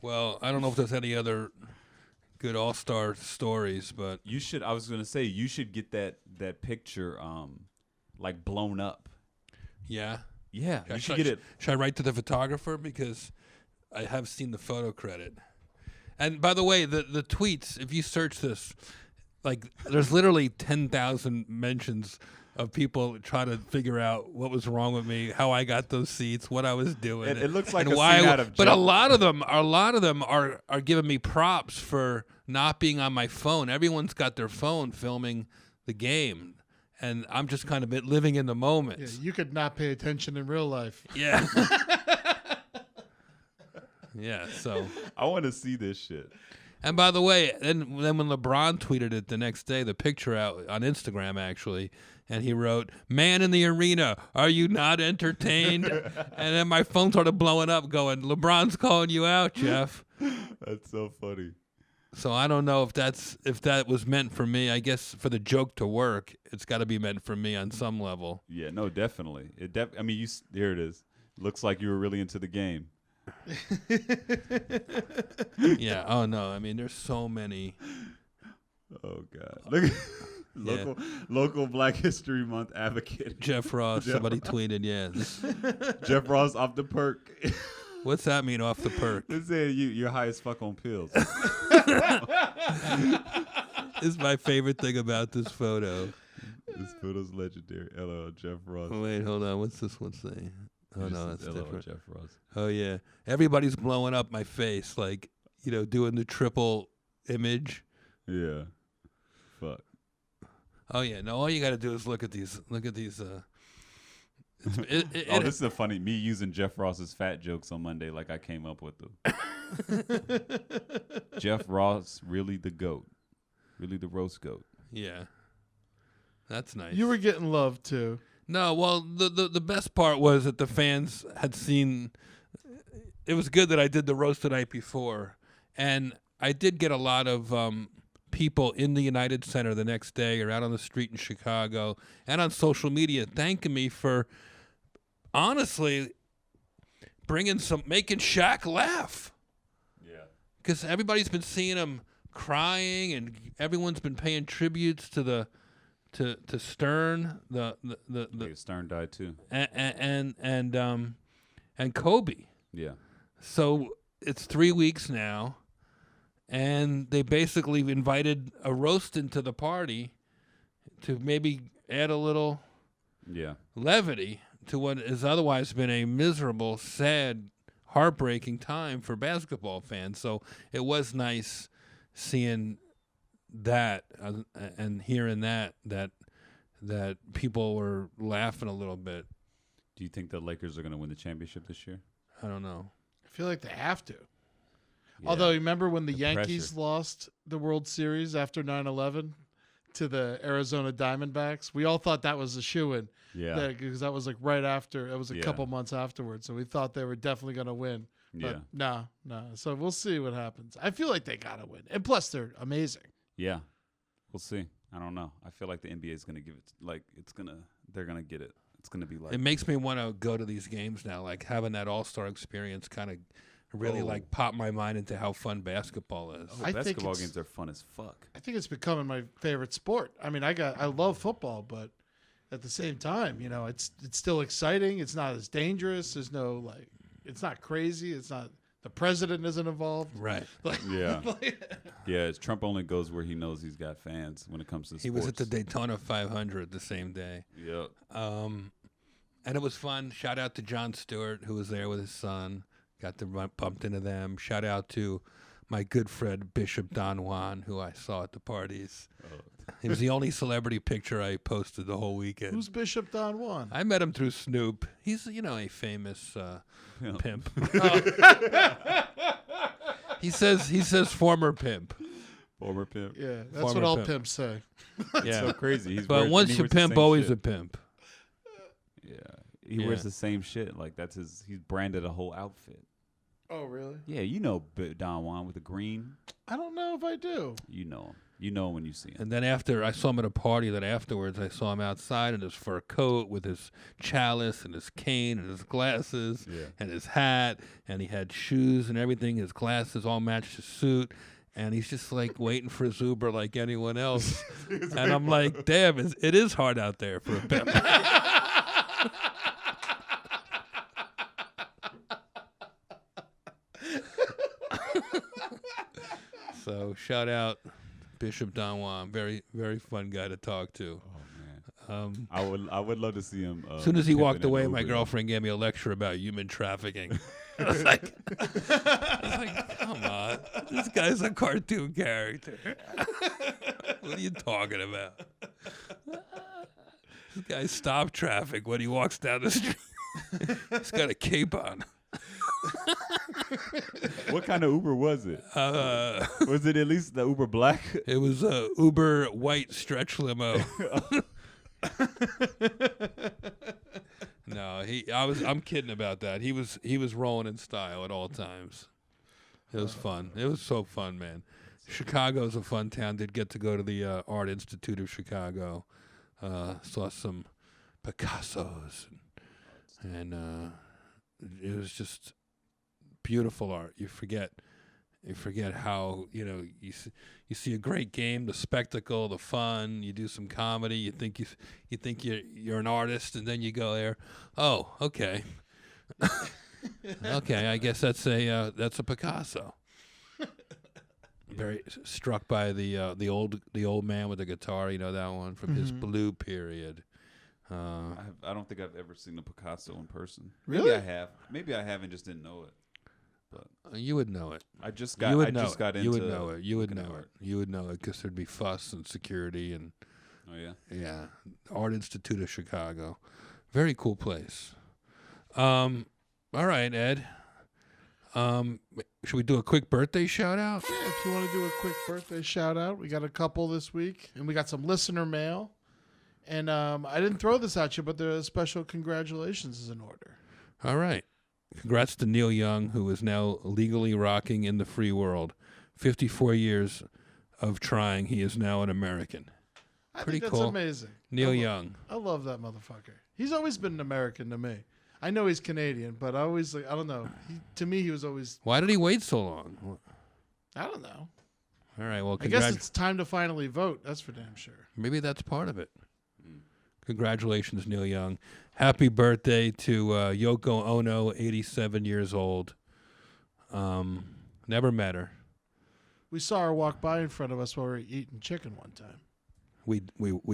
Well, I don't know if there's any other good all-star stories, but You should. I was gonna say you should get that picture, like blown up. yeah. Yeah, you should get it. Should I write to the photographer because I have seen the photo credit? And by the way, the tweets, if you search this, like there's literally 10,000 mentions of people trying to figure out what was wrong with me, how I got those seats, what I was doing. It looks like and a why scene out of But Jeff- a lot of them are giving me props for not being on my phone. Everyone's got their phone filming the game, and I'm just kind of living in the moment. Yeah, you could not pay attention in real life. Yeah. Yeah, so. I want to see this shit. And by the way, then when LeBron tweeted it the next day, the picture out on Instagram actually, and he wrote, "Man in the arena, are you not entertained?" And then my phone started blowing up going, "LeBron's calling you out, Jeff." That's so funny. So I don't know if that was meant for me. I guess for the joke to work, it's got to be meant for me on some level. Yeah, no, definitely. I mean, here it is. Looks like you were really into the game. Yeah. Oh no. I mean, there's so many. Oh God. Look. Local Black History Month advocate. Jeff Ross. Somebody tweeted. Yeah. Jeff Ross off the perk. What's that mean off the perk? They said you're high as fuck on pills. This is my favorite thing about this photo. This photo's legendary. LOL, Jeff Ross. Oh, wait, hold on. What's this one say? Oh no, that's LOL, different. Jeff Ross. Oh yeah, everybody's blowing up my face, like doing the triple image. Yeah. Fuck. Oh yeah, no. All you got to do is look at these. Look at these. Oh, this is a funny me using Jeff Ross's fat jokes on Monday, like I came up with them. Jeff Ross, really the goat, really the roast goat. Yeah, that's nice. You were getting love too. No, well, the best part was that the fans had seen. It was good that I did the roast the night before, and I did get a lot of people in the United Center the next day or out on the street in Chicago and on social media thanking me for honestly making Shaq laugh. Yeah. Because everybody's been seeing him crying, and everyone's been paying tributes to Stern, Stern died too. and Kobe. Yeah. So it's 3 weeks now, and they basically invited a roast into the party to maybe add a little levity to what has otherwise been a miserable, sad, heartbreaking time for basketball fans. So it was nice seeing that and hearing that people were laughing a little bit. Do you think the Lakers are going to win the championship this year? I don't know. I feel like they have to. Yeah. Although, remember when the The Yankees pressure. lost the World Series after 9/11 to the Arizona Diamondbacks? We all thought that was a shoo-in. Yeah. Because that was like right after. It was a Yeah. couple months afterwards. So we thought they were definitely going to win. But no. So we'll see what happens. I feel like they got to win. And plus, they're amazing. Yeah. We'll see. I don't know. I feel like the NBA is going to give it, they're going to get it. It's going to be like. It makes me want to go to these games now. Like having that all-star experience kind of really like pop my mind into how fun basketball is. I think basketball it's- games are fun as fuck. I think it's becoming my favorite sport. I mean, I love football, but at the same time, it's still exciting. It's not as dangerous. There's no it's not crazy. It's not the president isn't involved. Right. Yeah. Yeah, Trump only goes where he knows he's got fans when it comes to sports. He was at the Daytona 500 the same day. Yep. And it was fun. Shout out to Jon Stewart, who was there with his son. Got to bumped into them. Shout out to my good friend Bishop Don Juan, who I saw at the parties. Oh. He was the only celebrity picture I posted the whole weekend. Who's Bishop Don Juan? I met him through Snoop. He's, a famous pimp. He says former pimp. Former pimp. Yeah, that's Former what all pimp. pimps say. Yeah. So crazy. But once you pimp, always a pimp. Yeah. He wears the same shit. Like that's his. He's branded a whole outfit. Oh, really? Yeah, Don Juan with the green. I don't know if I do. You know him. You know him when you see him. And then after I saw him at a party, then afterwards I saw him outside in his fur coat with his chalice and his cane and his glasses and his hat, and he had shoes and everything. His glasses all matched his suit. And he's just like waiting for his Uber like anyone else. And I'm like, damn, it is hard out there for a pimp. So shout out Bishop Don Juan. Very, very fun guy to talk to. Oh man, I would love to see him. As soon as he walked pimping an away, my Uber. girlfriend gave me a lecture about human trafficking. I was like, come on, this guy's a cartoon character. What are you talking about? This guy stopped traffic when he walks down the street. He's got a cape on. What kind of Uber was it? Was it at least the Uber Black? It was a Uber white stretch limo. No, I'm kidding about that. He was rolling in style at all times. It was fun. It was so fun, man. Chicago's a fun town. Did get to go to the Art Institute of Chicago. Saw some Picassos, and it was just beautiful art. You forget how you see a great game, the spectacle, the fun. You do some comedy. You think you're an artist, and then you go there. Oh, okay, okay. I guess that's a Picasso. Very struck by the old man with the guitar. You know that one from his blue period. I don't think I've ever seen a Picasso in person. Really? Maybe I have. Maybe I have and just didn't know it. But You would know it. I just got. You would I know just it. got into. You would know it. You would looking at know it. art. You would know it because there'd be fuss and security and Oh yeah. yeah, Art Institute of Chicago, very cool place. All right, Ed. Should we do a quick birthday shout out? Yeah, if you want to do a quick birthday shout out, we got a couple this week, and we got some listener mail. And I didn't throw this at you, but the special congratulations is in order. All right. Congrats to Neil Young, who is now legally rocking in the free world. 54 years of trying, he is now an American. I Pretty think cool. that's amazing. Neil Young. I love that motherfucker. He's always been an American to me. I know he's Canadian, but I always I don't know. To me, he was always. Why did he wait so long? I don't know. All right, well, I guess it's time to finally vote. That's for damn sure. maybe that's part of it. Congratulations, Neil Young. Happy birthday to Yoko Ono, 87 years old. Never met her. We saw her walk by in front of us while we were eating chicken one time. We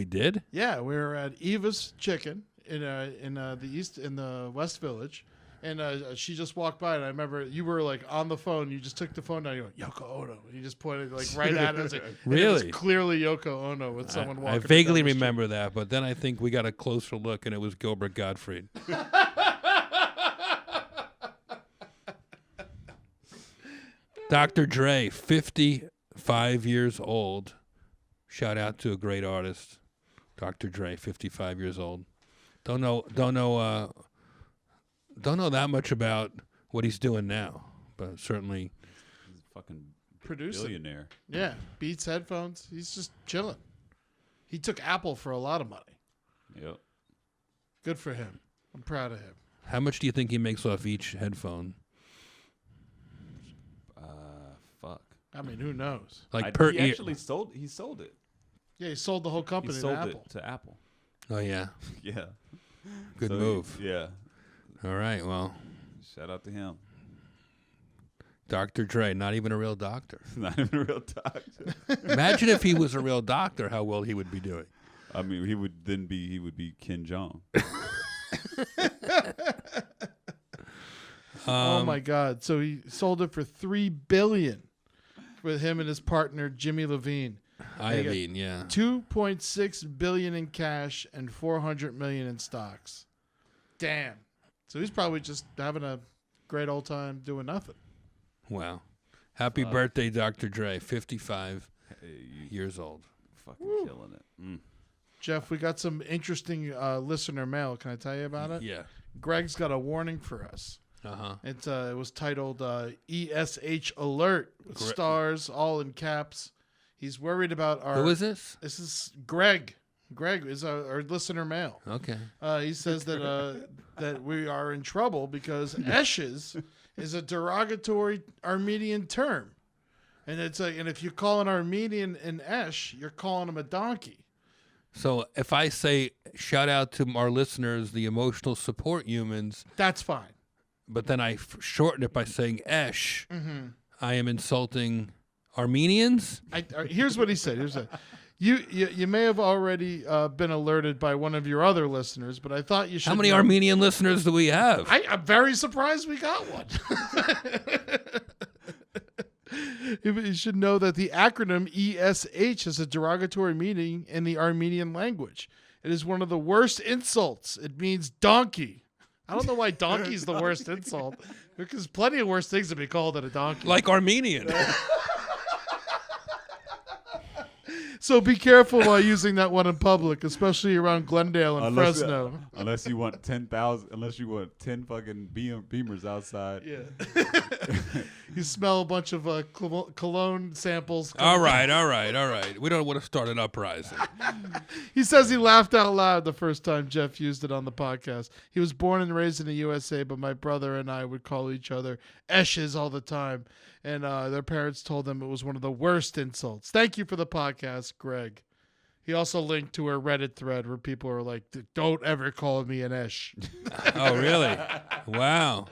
did? Yeah, we were at Eva's Chicken in the West Village, and she just walked by, and I remember you were like on the phone. You just took the phone down. You go, Yoko Ono, and you just pointed like right at us. Like, Really? It was clearly Yoko Ono with someone walking. I vaguely remember that, but then I think we got a closer look, and it was Gilbert Gottfried. Dr. Dre, 55 years old. Shout out to a great artist, Dr. Dre, 55 years old. Don't know that much about what he's doing now, but certainly He's a fucking Producing. billionaire. Yeah, Beats headphones. He's just chilling. He took Apple for a lot of money. Yep. Good for him. I'm proud of him. how much do you think he makes off each headphone? Fuck. I mean, who knows? Like per he ear. actually sold. He sold it. Yeah, he sold the whole He company to sold Apple. it to Apple. Oh yeah, Yeah. good So move. Yeah. All right, well, Shout out to him. Dr. Dre, not even a real doctor. Not even a real doctor. Imagine if he was a real doctor, how well he would be doing. I mean, he would be Ken Jeong. Oh my God! So he sold it for $3 billion. with him and his partner Jimmy Levine. Iovine, yeah. $2.6 billion in cash and $400 million in stocks. Damn. So he's probably just having a great old time doing nothing. Wow. Happy birthday, Dr. Dre. 55 years old. Fucking killing it. Mm. Jeff, we got some interesting listener mail. Can I tell you about it? Yeah. Greg's got a warning for us. Uh-huh. It was titled Esh Alert with stars all in caps. He's worried about our... Who is this? This is Greg. Greg is our listener mail. Okay. He says that that we are in trouble because Eshes is a derogatory Armenian term. And it's and if you call an Armenian an Esh, you're calling him a donkey. So if I say, shout out to our listeners, the emotional support humans, That's fine. but then I shorten it by saying Esh, I am insulting Armenians? Here's what he said. You may have already been alerted by one of your other listeners, but I thought you should. How many know. Armenian listeners do we have? I'm very surprised we got one. You should know that the acronym ESH has a derogatory meaning in the Armenian language. It is one of the worst insults. It means donkey. I don't know why donkey is the worst insult, because plenty of worse things to be called than a donkey. Like Armenian. So be careful while using that one in public, especially around Glendale and Fresno. Unless you want 10,000, unless you want 10 fucking Beamers outside. Yeah. You smell a bunch of cologne samples. All right. We don't want to start an uprising. He says he laughed out loud the first time Jeff used it on the podcast. He was born and raised in the USA, but my brother and I would call each other Eshes all the time. And their parents told them it was one of the worst insults. Thank you for the podcast, Greg. He also linked to a Reddit thread where people are like, don't ever call me an Esh. Oh, really? Wow.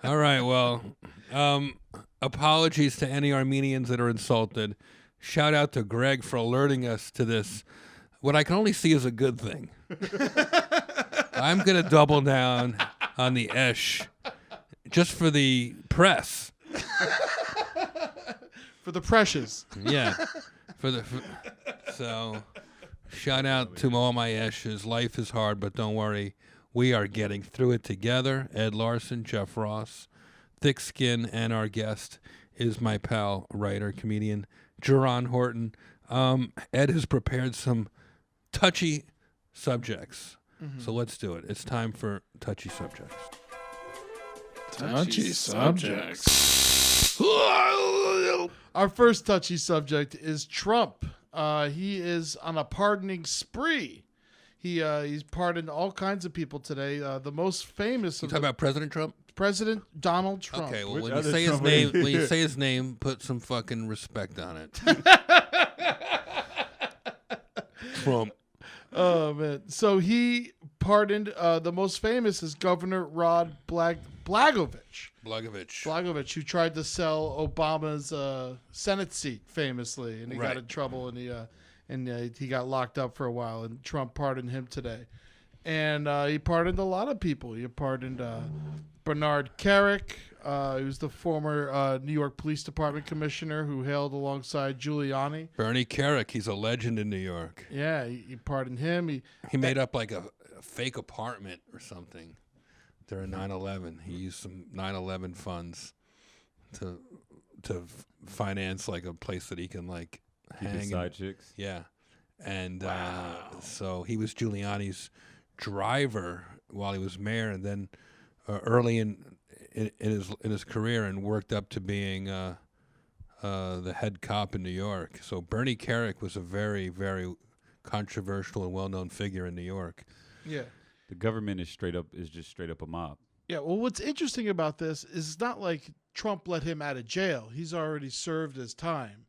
All right, well, apologies to any Armenians that are insulted. Shout out to Greg for alerting us to this, what I can only see as a good thing. I'm going to double down on the Esh just for the press. For the precious. Yeah. So, shout out to all my Eshes. Life is hard, but don't worry. We are getting through it together. Ed Larson, Jeff Ross, Thick Skin, and our guest is my pal, writer, comedian, Jerron Horton. Ed has prepared some touchy subjects. So let's do it. It's time for Touchy Subjects. Touchy subjects. Our first touchy subject is Trump. He is on a pardoning spree. He's pardoned all kinds of people today. The most famous You of talking about President Trump? President Donald Trump. Okay, well, Which when you other say his Trump name, are you- when you say his name, put some fucking respect on it. Trump. Oh man! So he pardoned the most famous is Governor Rod Blagojevich, who tried to sell Obama's Senate seat famously, and he got Right. in trouble, and he got locked up for a while. And Trump pardoned him today, and he pardoned a lot of people. He pardoned Bernard Kerik, who's the former New York Police Department commissioner who hailed alongside Giuliani. Bernie Kerik, he's a legend in New York. Yeah, he pardoned him. He made up like a fake apartment or something during 9/11. He used some 9/11 funds to finance like a place that he can like Keep hang. his side chicks. Yeah, and so he was Giuliani's driver while he was mayor, and then early in his career, and worked up to being the head cop in New York. So Bernie Kerik was a very, very controversial and well-known figure in New York. Yeah. The government is just straight up a mob. Yeah, well, what's interesting about this is it's not like Trump let him out of jail. He's already served his time.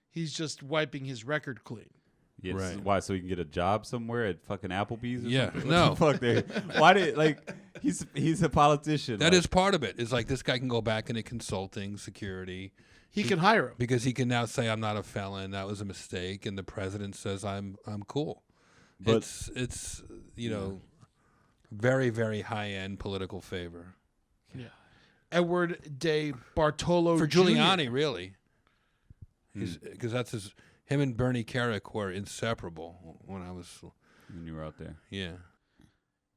He's just wiping his record clean. Yes. Right. Why? So he can get a job somewhere at fucking Applebee's? Or Yeah, something? no. What the fuck? Why did he's a politician? That is part of it. It's like this guy can go back into consulting, security, He can hire him. because he can now say, I'm not a felon, that was a mistake, and the president says I'm cool. But- It's very, very high-end political favor. Yeah. Edward De Bartolo For Jr. Giuliani, really. Because that's him and Bernie Kerik were inseparable when When you were out there. Yeah.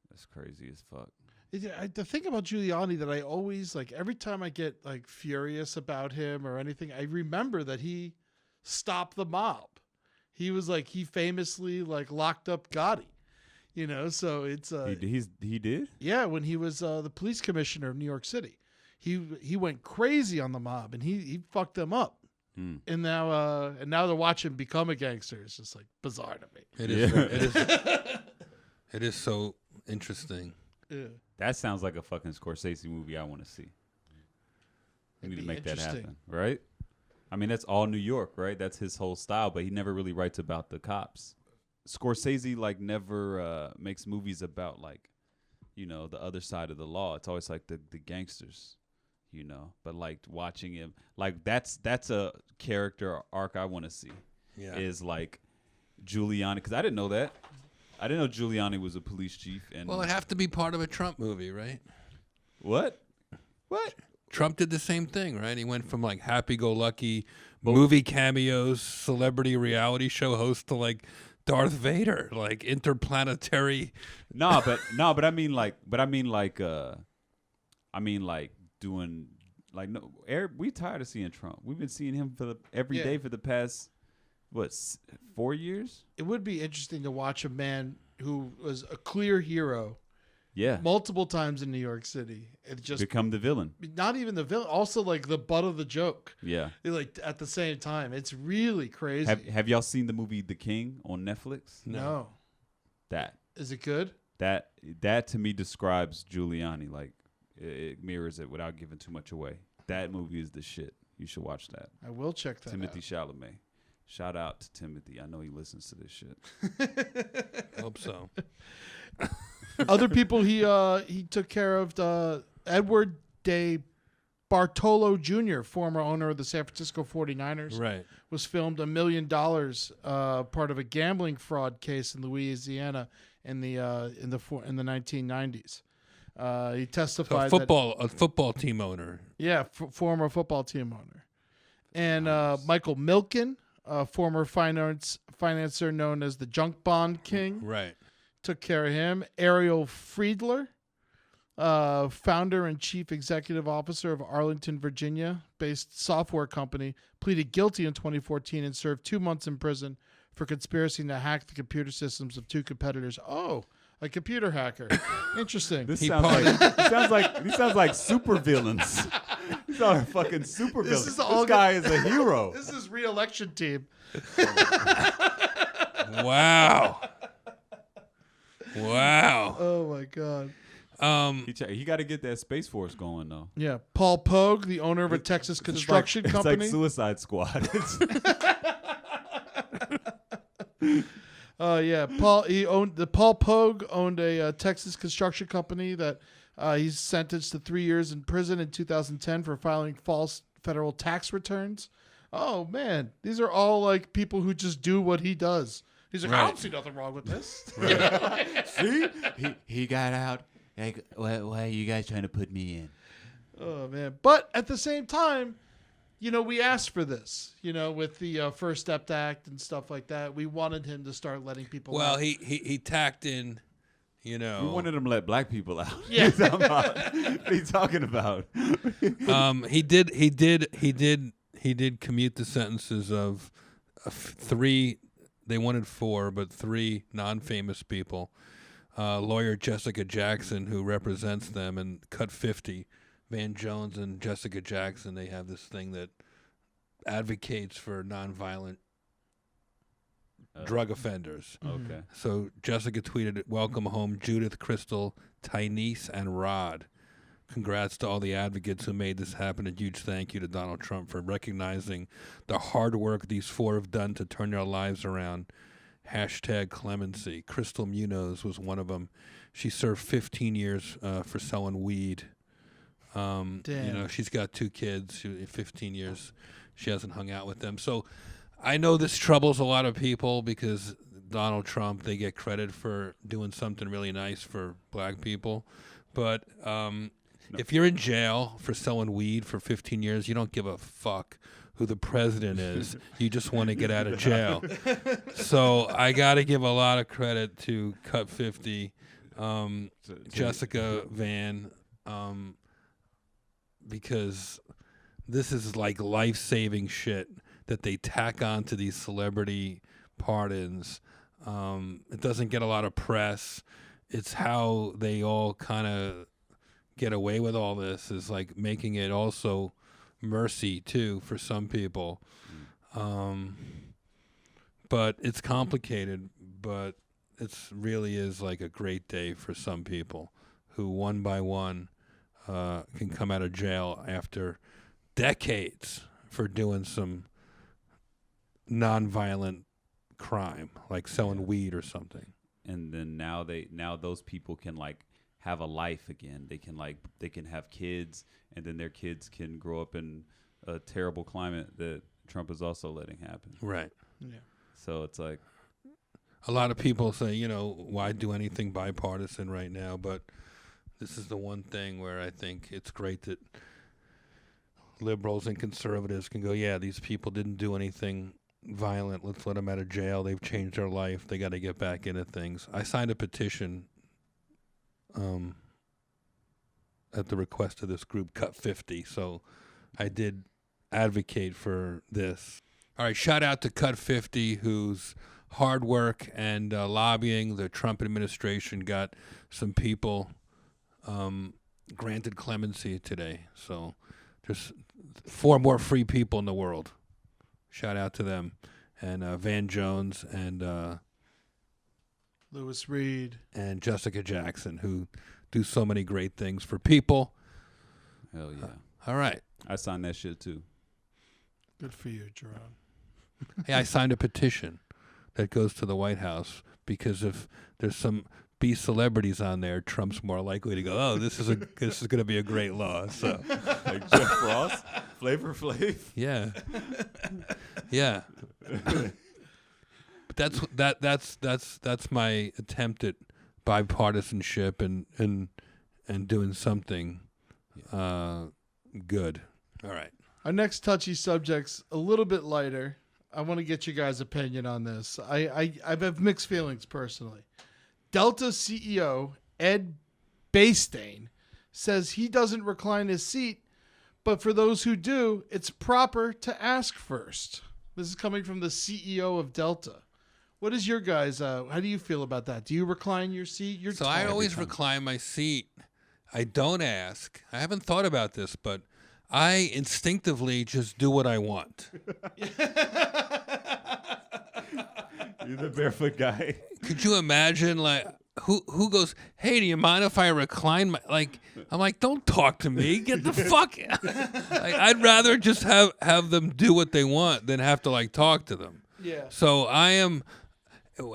That's crazy as fuck. The thing about Giuliani that I always like, every time I get like furious about him or anything, I remember that he stopped the mob. He was like, he famously like locked up Gotti, you know. So it's he did. yeah, when he was the police commissioner of New York City, he went crazy on the mob and he fucked them up. And now to watch him become a gangster is just like bizarre to me. It is. It is so interesting. Yeah. That sounds like a fucking Scorsese movie I want to see. We need to be make that interesting. happen, right? I mean, that's all New York, right? That's his whole style, but he never really writes about the cops. Scorsese like never makes movies about like, you know, the other side of the law. It's always like the gangsters, you know. But like watching him, like that's a character arc I want to see. Yeah. Is like Giuliani, because I didn't know that. I didn't know Giuliani was a police chief. And Well, it'd have to be part of a Trump movie, right? What? Trump did the same thing, right? He went from like happy-go-lucky movie cameos, celebrity reality show host to like Darth Vader, like interplanetary. No, but I mean like doing like no. Eric, we tired of seeing Trump. We've been seeing him every day for the past 4 years. It would be interesting to watch a man who was a clear hero Yeah, multiple times in New York City. It just become the villain. not even the villain, also like the butt of the joke. Yeah. Like at the same time, it's really crazy. Have y'all seen the movie The King on Netflix? No, That is it good? that to me describes Giuliani. Like it mirrors it without giving too much away. That movie is the shit. You should watch that. I will check that Timothy out. Chalamet. Shout out to Timothy. I know he listens to this shit. I hope so. Other people he took care of, Edward De Bartolo Jr., former owner of the San Francisco 49ers, Right. was filmed $1 million part of a gambling fraud case in Louisiana in the 1990s. He testified A football team owner. former football team owner. And Michael Milken, former financier known as the Junk Bond King, Right. took care of him. Ariel Friedler, founder and chief executive officer of Arlington, Virginia-based software company, pleaded guilty in 2014 and served 2 months in prison for conspiracy to hack the computer systems of two competitors. Oh, a computer hacker. Interesting. This He sounds parted- like super villains. These are fucking super villains. is This all guy is a hero. This is re-election team. Wow. Wow. Oh my god. He got to get that Space Force going though. Yeah, Paul Pogue, the owner of a Texas construction company. It's like Suicide Squad. Paul Pogue owned a Texas construction company that he's sentenced to 3 years in prison in 2010 for filing false federal tax returns. Oh man, these are all like people who just do what he does. He's like, I don't see nothing wrong with this. See, he got out. Like, why are you guys trying to put me in? Oh man! But at the same time, you know, we asked for this. You know, with the First Step Act and stuff like that, we wanted him to start letting people. Well, out. he tacked in, you know. We wanted him to let black people out. Yeah. What are you talking about? He did commute the sentences of 3. They wanted 4, but 3 non-famous people. Lawyer Jessica Jackson, who represents them, and cut 50. Van Jones and Jessica Jackson, they have this thing that advocates for nonviolent drug offenders. Okay. So Jessica tweeted, "Welcome home, Judith, Crystal, Tynice, and Rod. Congrats to all the advocates who made this happen. A huge thank you to Donald Trump for recognizing the hard work these 4 have done to turn their lives around. Hashtag clemency." Crystal Munoz was one of them. She served 15 years for selling weed. You know, she's got 2 kids. 15 years she hasn't hung out with them. So I know this troubles a lot of people because Donald Trump, they get credit for doing something really nice for black people. But if you're in jail for selling weed for 15 years, you don't give a fuck who the president is. You just want to get out of jail. So I got to give a lot of credit to Cut 50, Jessica Van, because this is like life-saving shit that they tack on to these celebrity pardons. It doesn't get a lot of press. It's how they all kind of get away with all this, is like making it also mercy too for some people. But it's complicated, but it's really is like a great day for some people who one by one can come out of jail after decades for doing some non-violent crime, like selling weed or something. And then now those people can like have a life again. They can have kids, and then their kids can grow up in a terrible climate that Trump is also letting happen. Right. Yeah. So it's like a lot of people say, you know, why do anything bipartisan right now? But this is the one thing where I think it's great that liberals and conservatives can go, yeah, these people didn't do anything violent. Let's let them out of jail. They've changed their life. They got to get back into things. I signed a petition at the request of this group, Cut 50. So I did advocate for this. All right, shout out to Cut 50, whose hard work and lobbying the Trump administration got some people granted clemency today. So there's 4 more free people in the world. Shout out to them. And Van Jones and Lewis Reed and Jessica Jackson, who do so many great things for people. hell yeah. All right. I signed that shit too. Good for you, Jerron. Hey, I signed a petition that goes to the White House because if there's some B celebrities on there, Trump's more likely to go, oh, this is going to be a great law. So, Like Jeff Ross, Flavor Flav. yeah. Yeah. But that's my attempt at bipartisanship and doing something good. All right. Our next touchy subject's a little bit lighter. I want to get your guys' opinion on this. I have mixed feelings personally. Delta CEO Ed Baystain says he doesn't recline his seat, but for those who do, it's proper to ask first. This is coming from the CEO of Delta. What is your guys? How do you feel about that? Do you recline your seat? So I always recline my seat. I don't ask. I haven't thought about this, but I instinctively just do what I want. You're the barefoot guy. Could you imagine, like, who goes, hey, do you mind if I recline my, like, I'm like, don't talk to me. Get the fuck out. Like, I'd rather just have them do what they want than have to, like, talk to them. Yeah. So I am,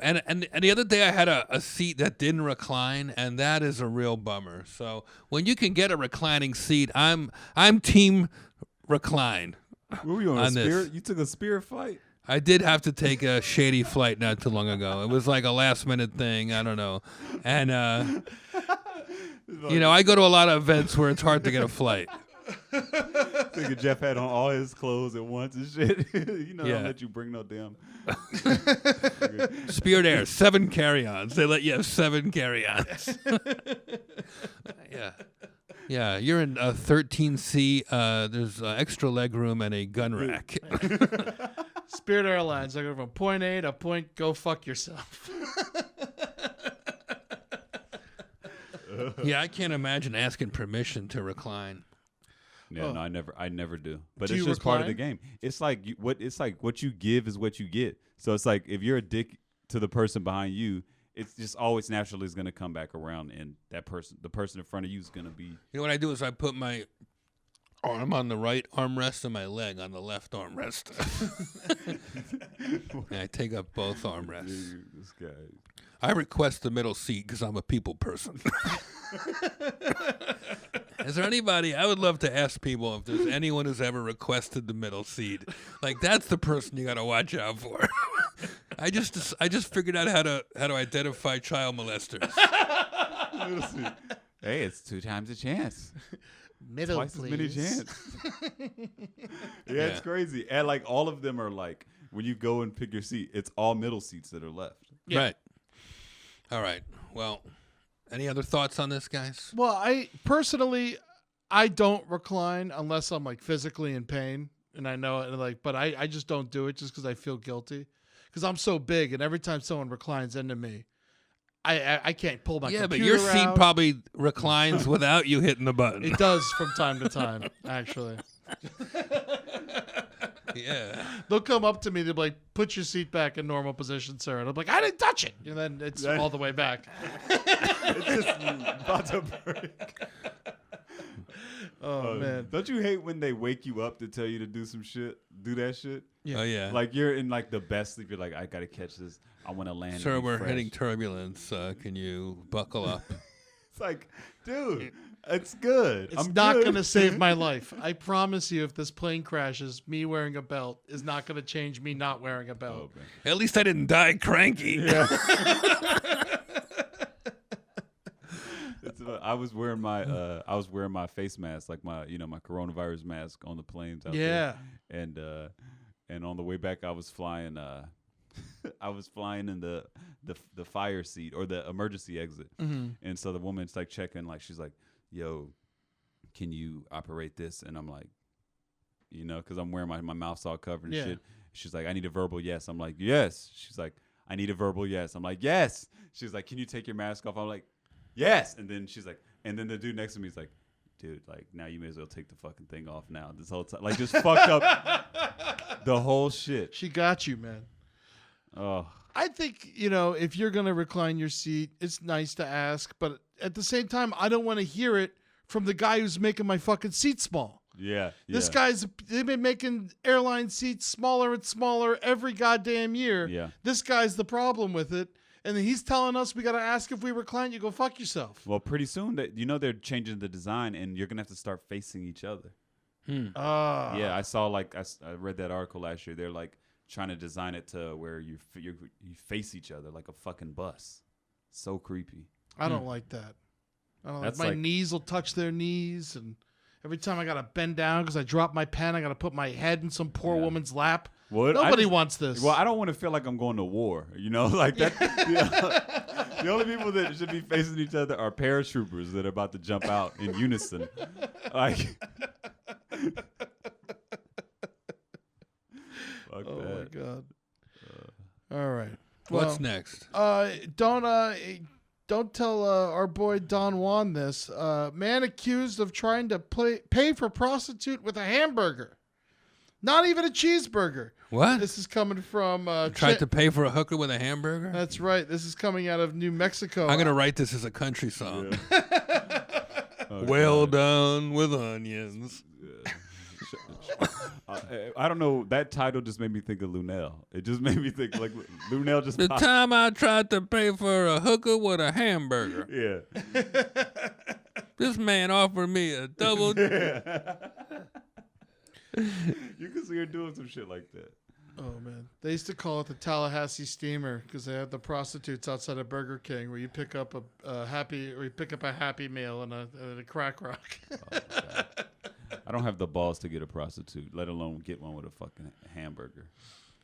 and the other day I had a seat that didn't recline, and that is a real bummer. So when you can get a reclining seat, I'm team recline. Where were you on On a this. Spirit? You took a Spirit flight? I did have to take a shady flight not too long ago. It was like a last minute thing. I don't know. And, you know, I go to a lot of events where it's hard to get a flight. Think Jeff had on all his clothes at once and shit. You know, Yeah. don't let you bring no damn. Spirit Air, 7 carry-ons. They let you have 7 carry-ons. Yeah. Yeah, you're in 13C. There's extra leg room and a gun rack. Spirit Airlines. I go from point A to point. Go fuck yourself. Yeah, I can't imagine asking permission to recline. Yeah, Oh. no, I never do. But Do it's you just part of the recline? game. It's like what you give is what you get. So it's like if you're a dick to the person behind you, it's just always naturally is going to come back around, and the person in front of you is going to be. You know what I do is I put my arm on the right armrest and my leg on the left armrest. And I take up both armrests. Dude, this guy. I request the middle seat because I'm a people person. Is there anybody? I would love to ask people if there's anyone who's ever requested the middle seat. Like, that's the person you got to watch out for. I just figured out how to identify child molesters. Hey, it's 2 times a chance. Middle, twice as many please. chance. Yeah, it's crazy. And like all of them are like when you go and pick your seat, it's all middle seats that are left. Yeah. Right. All right. Well, any other thoughts on this, guys? Well, I personally, I don't recline unless I'm like physically in pain, and I know it. And like, but I just don't do it just because I feel guilty, because I'm so big, and every time someone reclines into me, I can't pull my Yeah, but computer your seat out. probably reclines without you hitting the button. It does from time to time, actually. Yeah. They'll come up to me. They'll be like, "Put your seat back in normal position, sir." And I'm like, "I didn't touch it." And then it's all the way back. It's just about to break. Oh man. Don't you hate when they wake you up to tell you to do some shit? Do that shit? Yeah. Oh, yeah. Like you're in like the best sleep. You're like, I gotta catch this. I want to land. Sir, and be we're fresh. hitting turbulence. Can you buckle up? It's like, dude, it's good. It's I'm not good. going to save my life. I promise you, if this plane crashes, me wearing a belt is not going to change me not wearing a belt. Oh, man. At least I didn't die cranky. I was wearing my face mask, like my my coronavirus mask on the planes out Yeah. there. And on the way back I was flying I was flying in the fire seat or the emergency exit. And so the woman's like checking, like she's like, "Yo, can you operate this?" And I'm like, because I'm wearing my mouth's all covered and Yeah. shit. She's like, "I need a verbal yes." I'm like, "Yes." She's like, "I need a verbal yes." I'm like, "Yes." She's like, "Can you take your mask off?" I'm like, "Yes." And then she's like, and then the dude next to me is like, "Dude, like now you may as well take the fucking thing off now." This whole time, like, just fucked up the whole shit. She got you, man. Oh, I think, if you're going to recline your seat, it's nice to ask. But at the same time, I don't want to hear it from the guy who's making my fucking seat small. yeah. This they've been making airline seats smaller and smaller every goddamn year. Yeah. This guy's the problem with it. And then he's telling us we got to ask if we recline. You go fuck yourself. Well, pretty soon they're changing the design, and you're gonna have to start facing each other. Yeah, I saw I read that article last year. They're like trying to design it to where you face each other like a fucking bus. So creepy. I don't like that. I don't That's like my like- knees will touch their knees, and every time I gotta bend down because I dropped my pen, I gotta put my head in some poor woman's lap. Well, Nobody wants this. Well, I don't want to feel like I'm going to war. Like that. The only people that should be facing each other are paratroopers that are about to jump out in unison. Like, fuck Oh that. my god. All right. What's Well, next? don't tell our boy Don Juan this. Man accused of trying to pay for prostitute with a hamburger. Not even a cheeseburger. What? This is coming from Tried to pay for a hooker with a hamburger? That's right. This is coming out of New Mexico. I'm going to write this as a country song. Oh, Well God. done with onions. I don't know. That title just made me think of Lunel. It just made me think like Lunel just. The popped. time I tried to pay for a hooker with a hamburger, Yeah. this man offered me a double. You can see her doing some shit like that. Oh man, they used to call it the Tallahassee Steamer because they had the prostitutes outside of Burger King where you pick up a Happy Meal and a crack rock. I don't have the balls to get a prostitute, let alone get one with a fucking hamburger.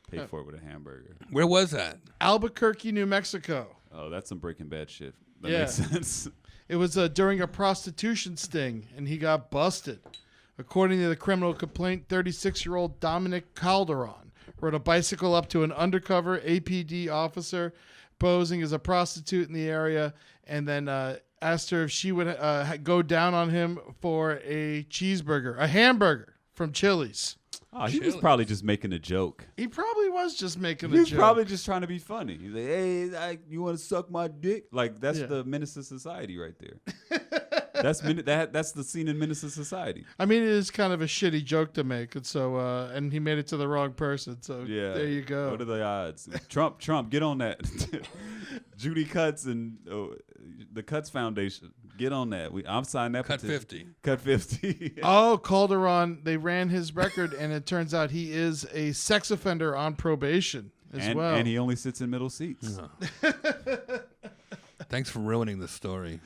Pay for it with a hamburger. Where was that? Albuquerque, New Mexico. Oh, that's some Breaking Bad shit. That Yeah. makes sense. It was during a prostitution sting, and he got busted. According to the criminal complaint, 36-year-old Dominic Calderon rode a bicycle up to an undercover APD officer posing as a prostitute in the area, and then asked her if she would go down on him for a hamburger from Chili's. Oh, he was probably just making a joke. He probably was just making He a was joke. probably just trying to be funny. He's like, "Hey, you want to suck my dick?" Like that's Yeah. the Menace to Society right there. That's the scene in Menace to Society. I mean, it is kind of a shitty joke to make, and so and he made it to the wrong person. So Yeah. there you go. What are the odds? Trump, get on that. Judy Cutts and the Cutts Foundation, get on that. I'm signing that. Cut petition. 50. Cut 50. Oh, Calderon, they ran his record, and it turns out he is a sex offender on probation as well. And he only sits in middle seats. Thanks for ruining the story.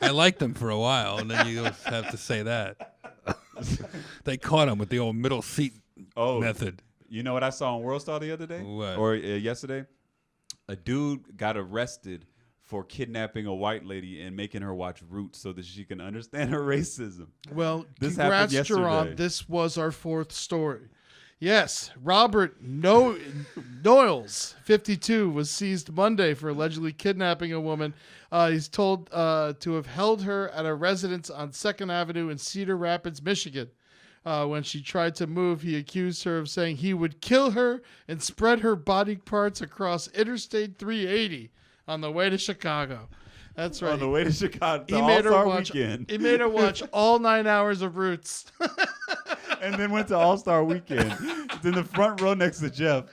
I liked them for a while, and then you have to say that. They caught him with the old middle seat method. You know what I saw on World Star the other day? What? Or yesterday? A dude got arrested for kidnapping a white lady and making her watch Roots so that she can understand her racism. Well, This congrats, happened Jerron. yesterday. This was our fourth story. Yes, Robert Noyles, 52, was seized Monday for allegedly kidnapping a woman. He's told to have held her at a residence on 2nd Avenue in Cedar Rapids, Michigan. When she tried to move, he accused her of saying he would kill her and spread her body parts across Interstate 380 on the way to Chicago. That's right. On the way to Chicago, He made her All-Star watch. Weekend. He made her watch all 9 hours of Roots. And then went to All-Star Weekend. It's in the front row next to Jeff.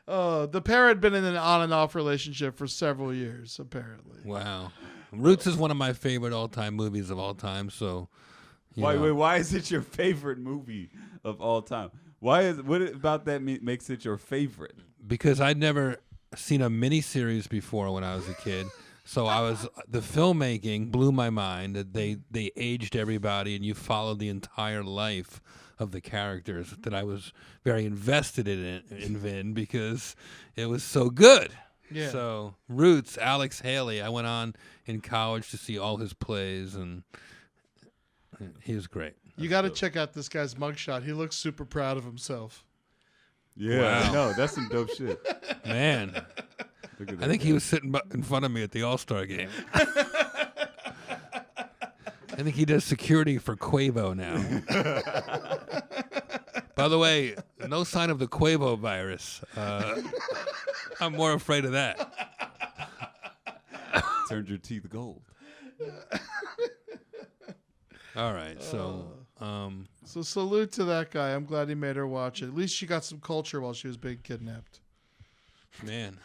The pair had been in an on and off relationship for several years, apparently. Wow. Roots is one of my favorite all-time movies of all time, so... Why is it your favorite movie of all time? What about that makes it your favorite? Because I'd never seen a miniseries before when I was a kid. So the filmmaking blew my mind that they aged everybody and you followed the entire life of the characters that I was very invested in because it was so good. Yeah. So Roots, Alex Haley, I went on in college to see all his plays and he was great. You got to check out this guy's mugshot. He looks super proud of himself. Yeah, Wow. no, that's some dope shit. Man, Look at I that think guy. he was sitting in front of me at the All-Star game. I think he does security for Quavo now. By the way, no sign of the Quavo virus. I'm more afraid of that. Turned your teeth gold. All right, so So salute to that guy. I'm glad he made her watch it. At least she got some culture while she was being kidnapped. man,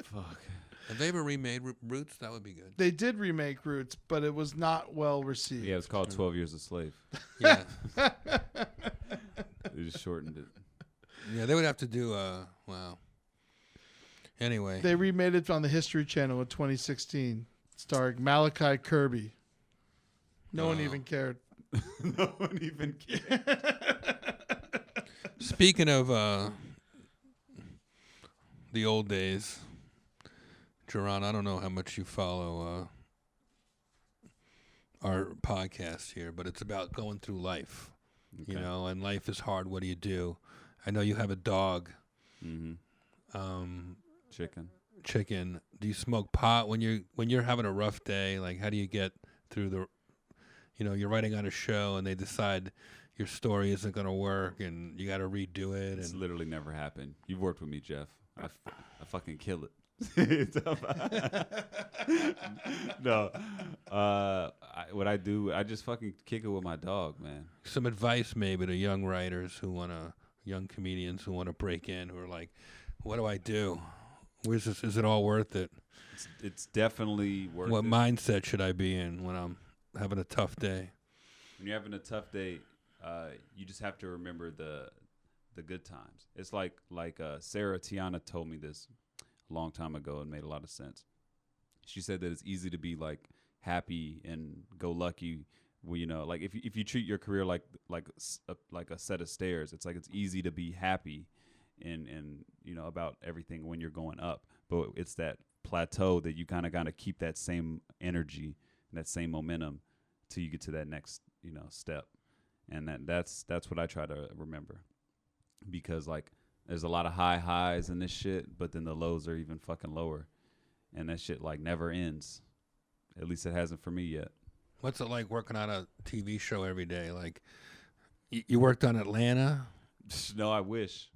Fuck. have they ever remade Roots? That would be good. They did remake Roots, but it was not well received. Yeah, it's called 12 Years a Slave. Yeah, They just shortened it. yeah, they would have to do. Wow. Anyway, They remade it on the History Channel in 2016, starring Malachi Kirby. No one even cared. No one even cared. speaking of the old days, Jerron, I don't know how much you follow our podcast here, but it's about going through life, you Okay. know, and life is hard. What do you do? I know you have a dog, Chicken. Do you smoke pot when you're having a rough day? Like, how do you get through the, you know, you're writing on a show and they decide your story isn't going to work and you got to redo it. It's And literally never happened. You've worked with me, Jeff. I fucking kill it. No. What I do, I just fucking kick it with my dog, man. some advice maybe to young writers young comedians who want to break in, who are like, what do I do? Where's this? Is it all worth it? It's definitely worth What it. mindset should I be in when I'm having a tough day? When you're having a tough day, you just have to remember the good times. It's like Sarah Tiana told me this a long time ago and made a lot of sense. She said that it's easy to be like happy and go lucky. Well, you know, like if you treat your career like a set of stairs, it's like it's easy to be happy and you know about everything when you're going up, but it's that plateau that you kind of got to keep that same energy and that same momentum till you get to that next, you know, step. And that's what I try to remember, because like there's a lot of highs in this shit, but then the lows are even fucking lower, and that shit like never ends. At least it hasn't for me yet. What's it like working on a TV show every day? Like, you worked on Atlanta? No, I wish.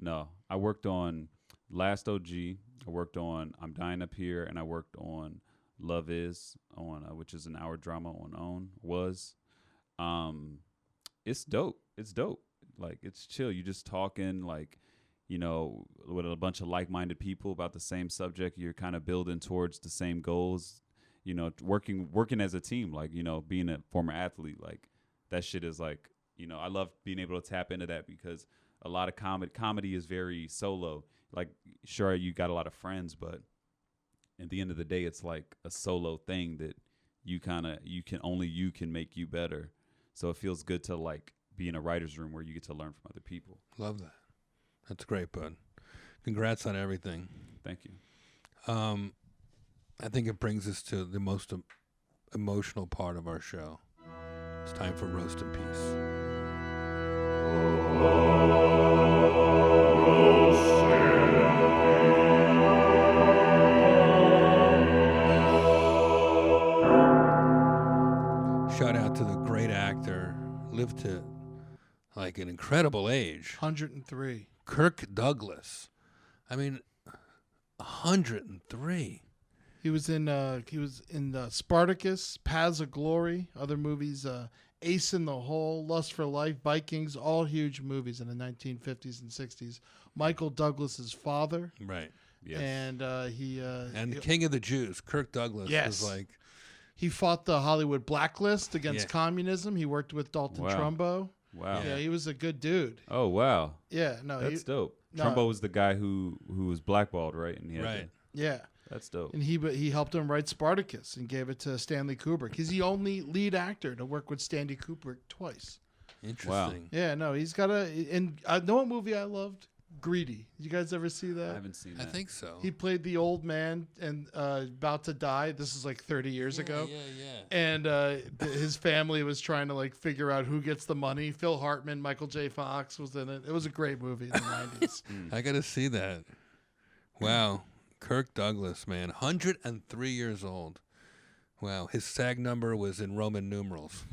No, I worked on Last OG. I worked on I'm Dying Up Here, and I worked on Love Is, on which is an hour drama on OWN. It's dope. It's dope. Like, it's chill. You just talking, like, you know, with a bunch of like-minded people about the same subject. You're kind of building towards the same goals. You know, working as a team. Like, you know, being a former athlete, like that shit is like, you know, I love being able to tap into that, because a lot of comedy is very solo. Like, sure, you got a lot of friends, but at the end of the day, it's like a solo thing that you can make you better. So it feels good to like be in a writer's room where you get to learn from other people. Love that. That's great, bud. Congrats on everything. Thank you. I think it brings us to the most emotional part of our show. It's time for Roast in Peace. Shout out to the great actor, lived to like an incredible age, 103. Kirk Douglas. I mean, 103. He was in Spartacus, Paths of Glory, other movies, Ace in the Hole, Lust for Life, Vikings, all huge movies in the 1950s and 60s. Michael Douglas's father, Right. Yes. and And the King of the Jews, Kirk Douglas, Yes. was like, he fought the Hollywood blacklist against Yeah. communism. He worked with Dalton Wow. Trumbo. Wow. Yeah, he was a good dude. Oh wow. Yeah, no, That's dope. no. Trumbo was the guy who was blackballed, right? And he had right. yeah. that's dope. And he helped him write Spartacus and gave it to Stanley Kubrick. He's the only lead actor to work with Stanley Kubrick twice. Interesting. Yeah, no, he's got and I know what movie I loved? Greedy. Did you guys ever see I that? haven't seen I that. think so. He played the old man and about to die. This is like 30 years ago. Yeah. And his family was trying to like figure out who gets the money. Phil Hartman, Michael J. Fox was in it. It was a great movie in the 90s. I got to see that. Wow. Kirk Douglas, man. 103 years old. Wow. His SAG number was in Roman numerals.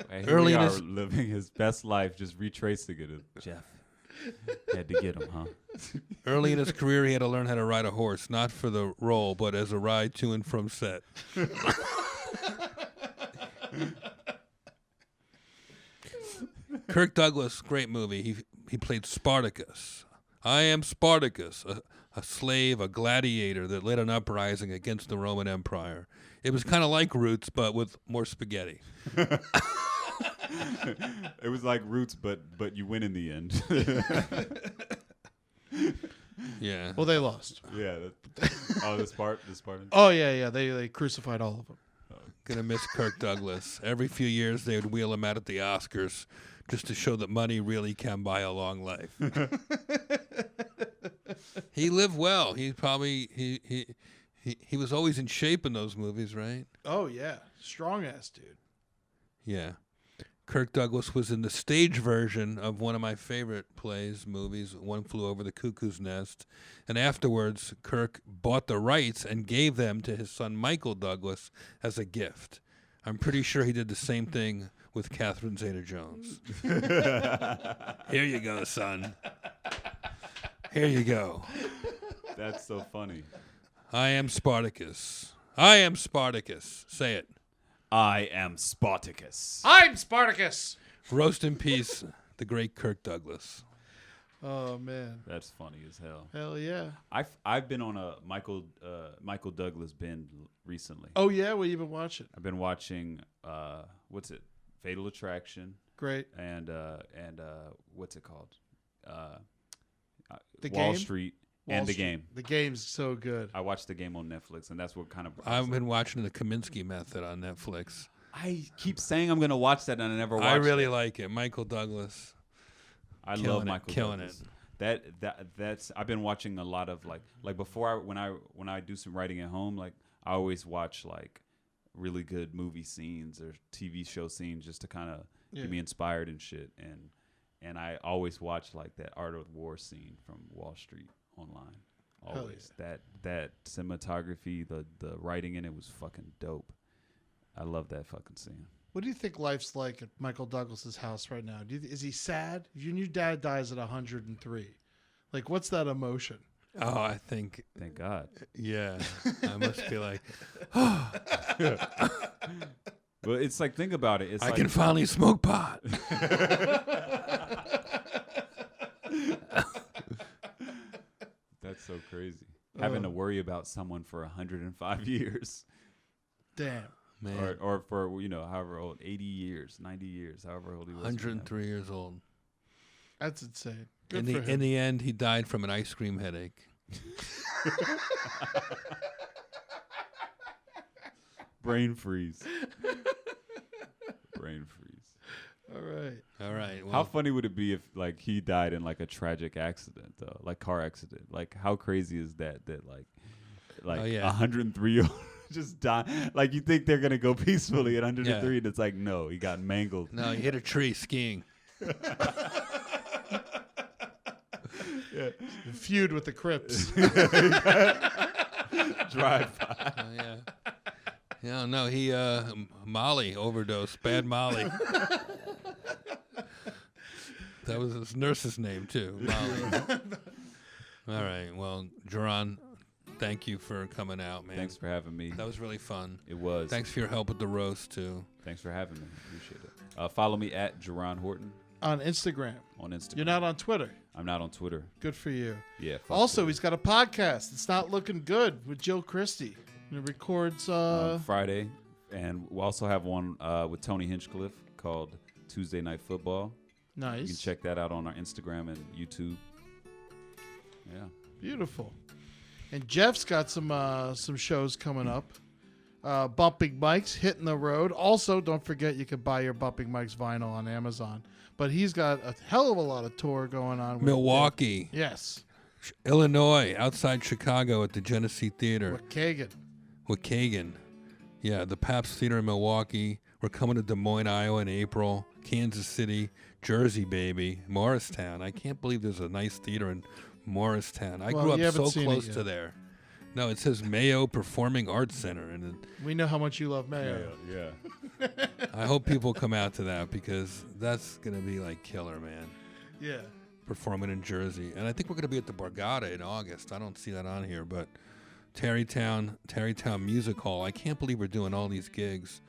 And Early here in we are his- living his best life, just retracing it. Jeff had to get him, huh? Early in his career, he had to learn how to ride a horse, not for the role, but as a ride to and from set. Kirk Douglas, great movie. He played Spartacus. I am Spartacus, a slave, a gladiator that led an uprising against the Roman Empire. It was kind of like Roots, but with more spaghetti. It was like Roots, but you win in the end. Yeah. Well, they lost. Yeah. The Spartans. Oh, yeah. They crucified all of them. Gonna miss Kirk Douglas. Every few years, they would wheel him out at the Oscars just to show that money really can buy a long life. He lived well. He probably he was always in shape in those movies, right? Oh, yeah. Strong ass dude. Yeah. Kirk Douglas was in the stage version of one of my favorite movies, One Flew Over the Cuckoo's Nest. And afterwards, Kirk bought the rights and gave them to his son Michael Douglas as a gift. I'm pretty sure he did the same thing with Catherine Zeta-Jones. Here you go, son. Here you go. That's so funny. I am Spartacus. I am Spartacus. Say it. I am Spartacus. I'm Spartacus. Roast in peace, the great Kirk Douglas. Oh, man. That's funny as hell. Hell yeah. I've been on a Michael Douglas binge recently. Oh, yeah? What you been watching? I've been watching what's it? Fatal Attraction Great. and what's it called? The Wall Game? Street Wall and The Street. Game. The Game's so good. I watched The Game on Netflix, and that's what kind of. I've been watching the Kaminsky Method on Netflix. I keep saying I'm gonna watch that, and I never watch. I really like it. Michael Douglas. I killing love it, Michael killing Douglas. That's I've been watching a lot of like before when I do some writing at home, like I always watch like really good movie scenes or TV show scenes just to kind of get me inspired and shit. And I always watch like that Art of War scene from Wall Street online. Always that cinematography, the writing in it was fucking dope. I love that fucking scene. What do you think life's like at Michael Douglas's house right now? Is he sad? Your dad dies at 103. Like, what's that emotion? Oh, I think, Thank God. yeah. I must be like, But it's like, think about it. It's I like, can finally smoke pot. That's so crazy. Having to worry about someone for 105 years. Damn. Man. or for however old, 80 years, 90 years, however old he was. 103 years old. That's insane. Good for him. In the end, he died from an ice cream headache. Brain freeze. Brain freeze. All right. All right. Well, How funny would it be if like he died in like a tragic accident though, like car accident? Like how crazy is that? That like Oh, yeah. 103 just die. Like you think they're gonna go peacefully at 103, and it's like no, he got mangled. No, he hit a tree skiing. Feud with the Crips. Drive by. Yeah. Yeah, no, he Molly overdose, bad Molly. That was his nurse's name too, Molly. All right, well, Jerron, thank you for coming out, man. Thanks for having me. That was really fun. It was. Thanks for your help with the roast too. Thanks for having me. Appreciate it. Follow me at Jerron Horton On Instagram. on Instagram. You're not on Twitter. I'm not on Twitter. Good for you. Yeah. fuck Also, Twitter. he's got a podcast. It's Not Looking Good with Jill Christie. It records. On Friday, and we also have one with Tony Hinchcliffe called Tuesday Night Football. Nice. You can check that out on our Instagram and YouTube. Yeah. Beautiful. And Jeff's got some shows coming up. Bumping Mics, Hitting the Road. Also, don't forget you can buy your Bumping Mics vinyl on Amazon. But he's got a hell of a lot of tour going on. With Milwaukee, Yes. Illinois, outside Chicago at the Genesee Theater With Kagan. with Kagan. Yeah, the Pabst Theater in Milwaukee. We're coming to Des Moines, Iowa in April. Kansas City, Jersey, baby. Morristown. I can't believe there's a nice theater in Morristown. I Well, grew you up haven't so seen it close yet. to there. No, it says Mayo Performing Arts Center, and We know how much you love Mayo. Yeah. I hope people come out to that because that's gonna be like killer, man. Yeah. Performing in Jersey, and I think we're gonna be at the Borgata in August. I don't see that on here, but Tarrytown Music Hall. I can't believe we're doing all these gigs.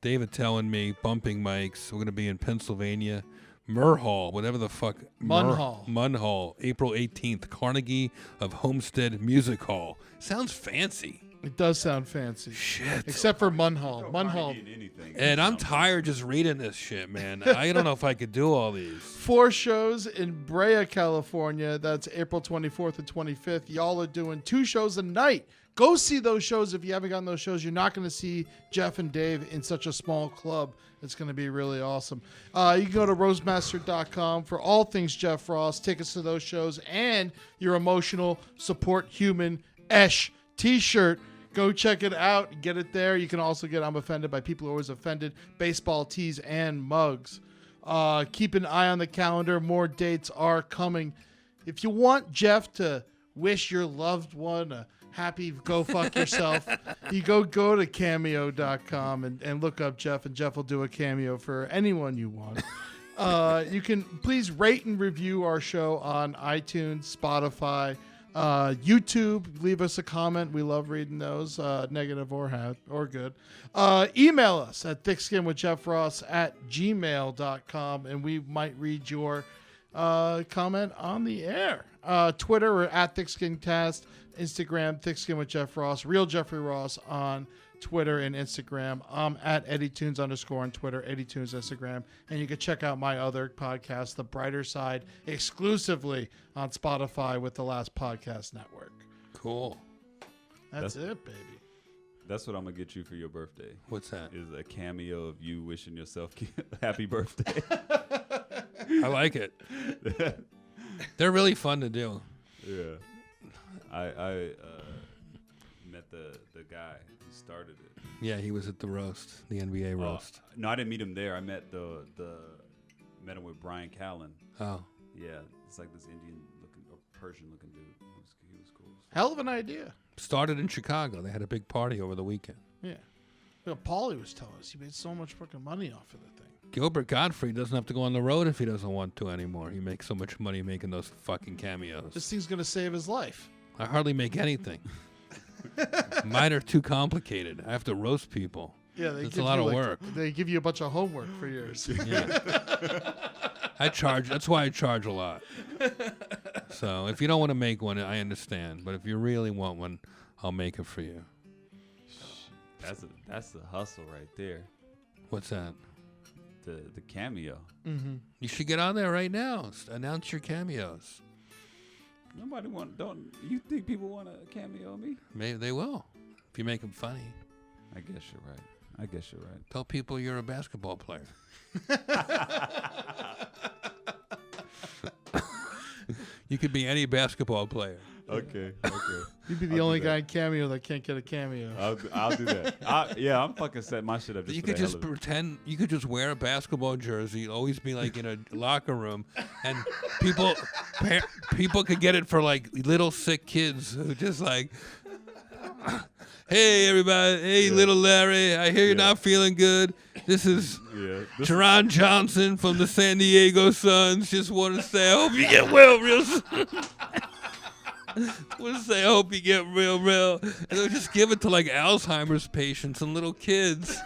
David telling me Bumping Mics. We're gonna be in Pennsylvania, Hall, whatever the fuck. Munn Hall, April 18th. Carnegie of Homestead Music Hall. Sounds fancy. It does sound fancy. Shit. Except for Munhall. Munhall. And I'm tired just reading this shit, man. I don't know if I could do all these. 4 shows in Brea, California. That's April 24th and 25th. Y'all are doing 2 shows a night. Go see those shows if you haven't gotten those shows. You're not going to see Jeff and Dave in such a small club. It's going to be really awesome. You can go to roastmaster.com for all things Jeff Ross, tickets to those shows, and your emotional support human Esh t-shirt. Go check it out. Get it there. You can also get I'm Offended by People Who Are Always Offended, baseball tees, and mugs. Keep an eye on the calendar. More dates are coming. If you want Jeff to wish your loved one a happy go fuck yourself, you go to cameo.com and look up Jeff, and Jeff will do a cameo for anyone you want. You can please rate and review our show on iTunes, Spotify, YouTube. Leave us a comment. We love reading those, negative or good. Email us at thickskinwithjeffross@gmail.com, and we might read your comment on the air. Twitter, we're at thickskincast. Instagram, Thickskin with Jeff Ross. Real Jeffrey Ross on Twitter and Instagram. I'm at EddieTunes _ on Twitter, EddieTunes Instagram. And you can check out my other podcast, The Brighter Side, exclusively on Spotify with the Last Podcast Network. Cool. That's it, baby. That's what I'm gonna get you for your birthday. What's that? Is a cameo of you wishing yourself happy birthday. I like it. They're really fun to do. Yeah. I met the guy who started it. Yeah, he was at the roast, the NBA roast. No, I didn't meet him there. I met met him with Brian Callen. Oh. Yeah, it's like this Indian looking or Persian looking dude. He was cool. Hell of an idea. Started in Chicago. They had a big party over the weekend. Yeah. You know, Paulie was telling us he made so much fucking money off of the thing. Gilbert Gottfried doesn't have to go on the road if he doesn't want to anymore. He makes so much money making those fucking cameos. This thing's going to save his life. I hardly make anything. Mine are too complicated. I have to roast people. Yeah, It's a lot of work. They give you a bunch of homework for yours. Yeah. I charge. That's why I charge a lot. So if you don't want to make one, I understand. But if you really want one, I'll make it for you. That's the hustle right there. What's that? The cameo. You should get on there right now. Announce your cameos. Nobody don't you think people want to cameo me? Maybe they will if you make them funny. I guess you're right. Tell people you're a basketball player. You could be any basketball player. Okay. You'd be the only guy in Cameo that can't get a cameo. I'll do that. I'm fucking setting my shit up. Just You for could the hell just of it. pretend. You could just wear a basketball jersey. Always be like in a locker room, and people could get it for like little sick kids who just like, hey everybody, hey little Larry, I hear you're not feeling good. This is Jerron Johnson from the San Diego Suns. Just want to say I hope you get well real soon. Want to say I hope you get real. And they'll just give it to like Alzheimer's patients and little kids.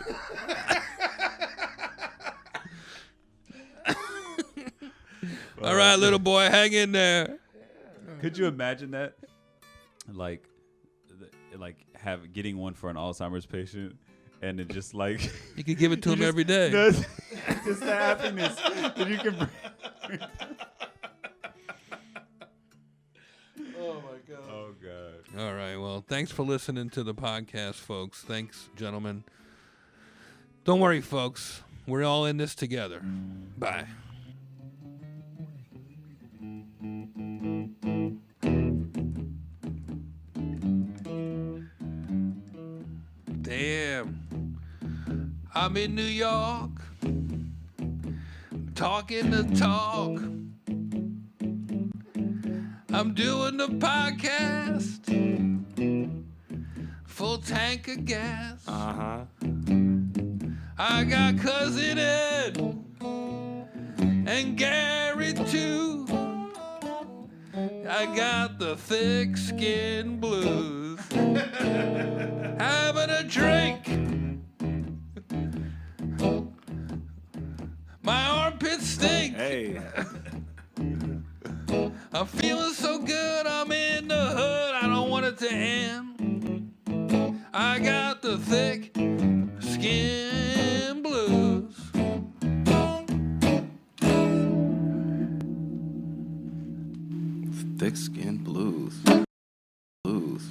All right, little boy, hang in there. Could you imagine that? Like getting one for an Alzheimer's patient, and it just like You could give it to him every day. Just the happiness that you can bring. Oh my god. Oh god. All right, well, thanks for listening to the podcast, folks. Thanks, gentlemen. Don't worry, folks. We're all in this together. Bye. Damn. I'm in New York. Talking the talk. I'm doing the podcast. Full tank of gas. I got Cousin Ed and Gary too. I got the thick skin blues. Having a drink. My armpits stink. Hey. I'm feeling so good, I'm in the hood, I don't want it to end. I got the thick skin blues. Thick skin blues. Blues.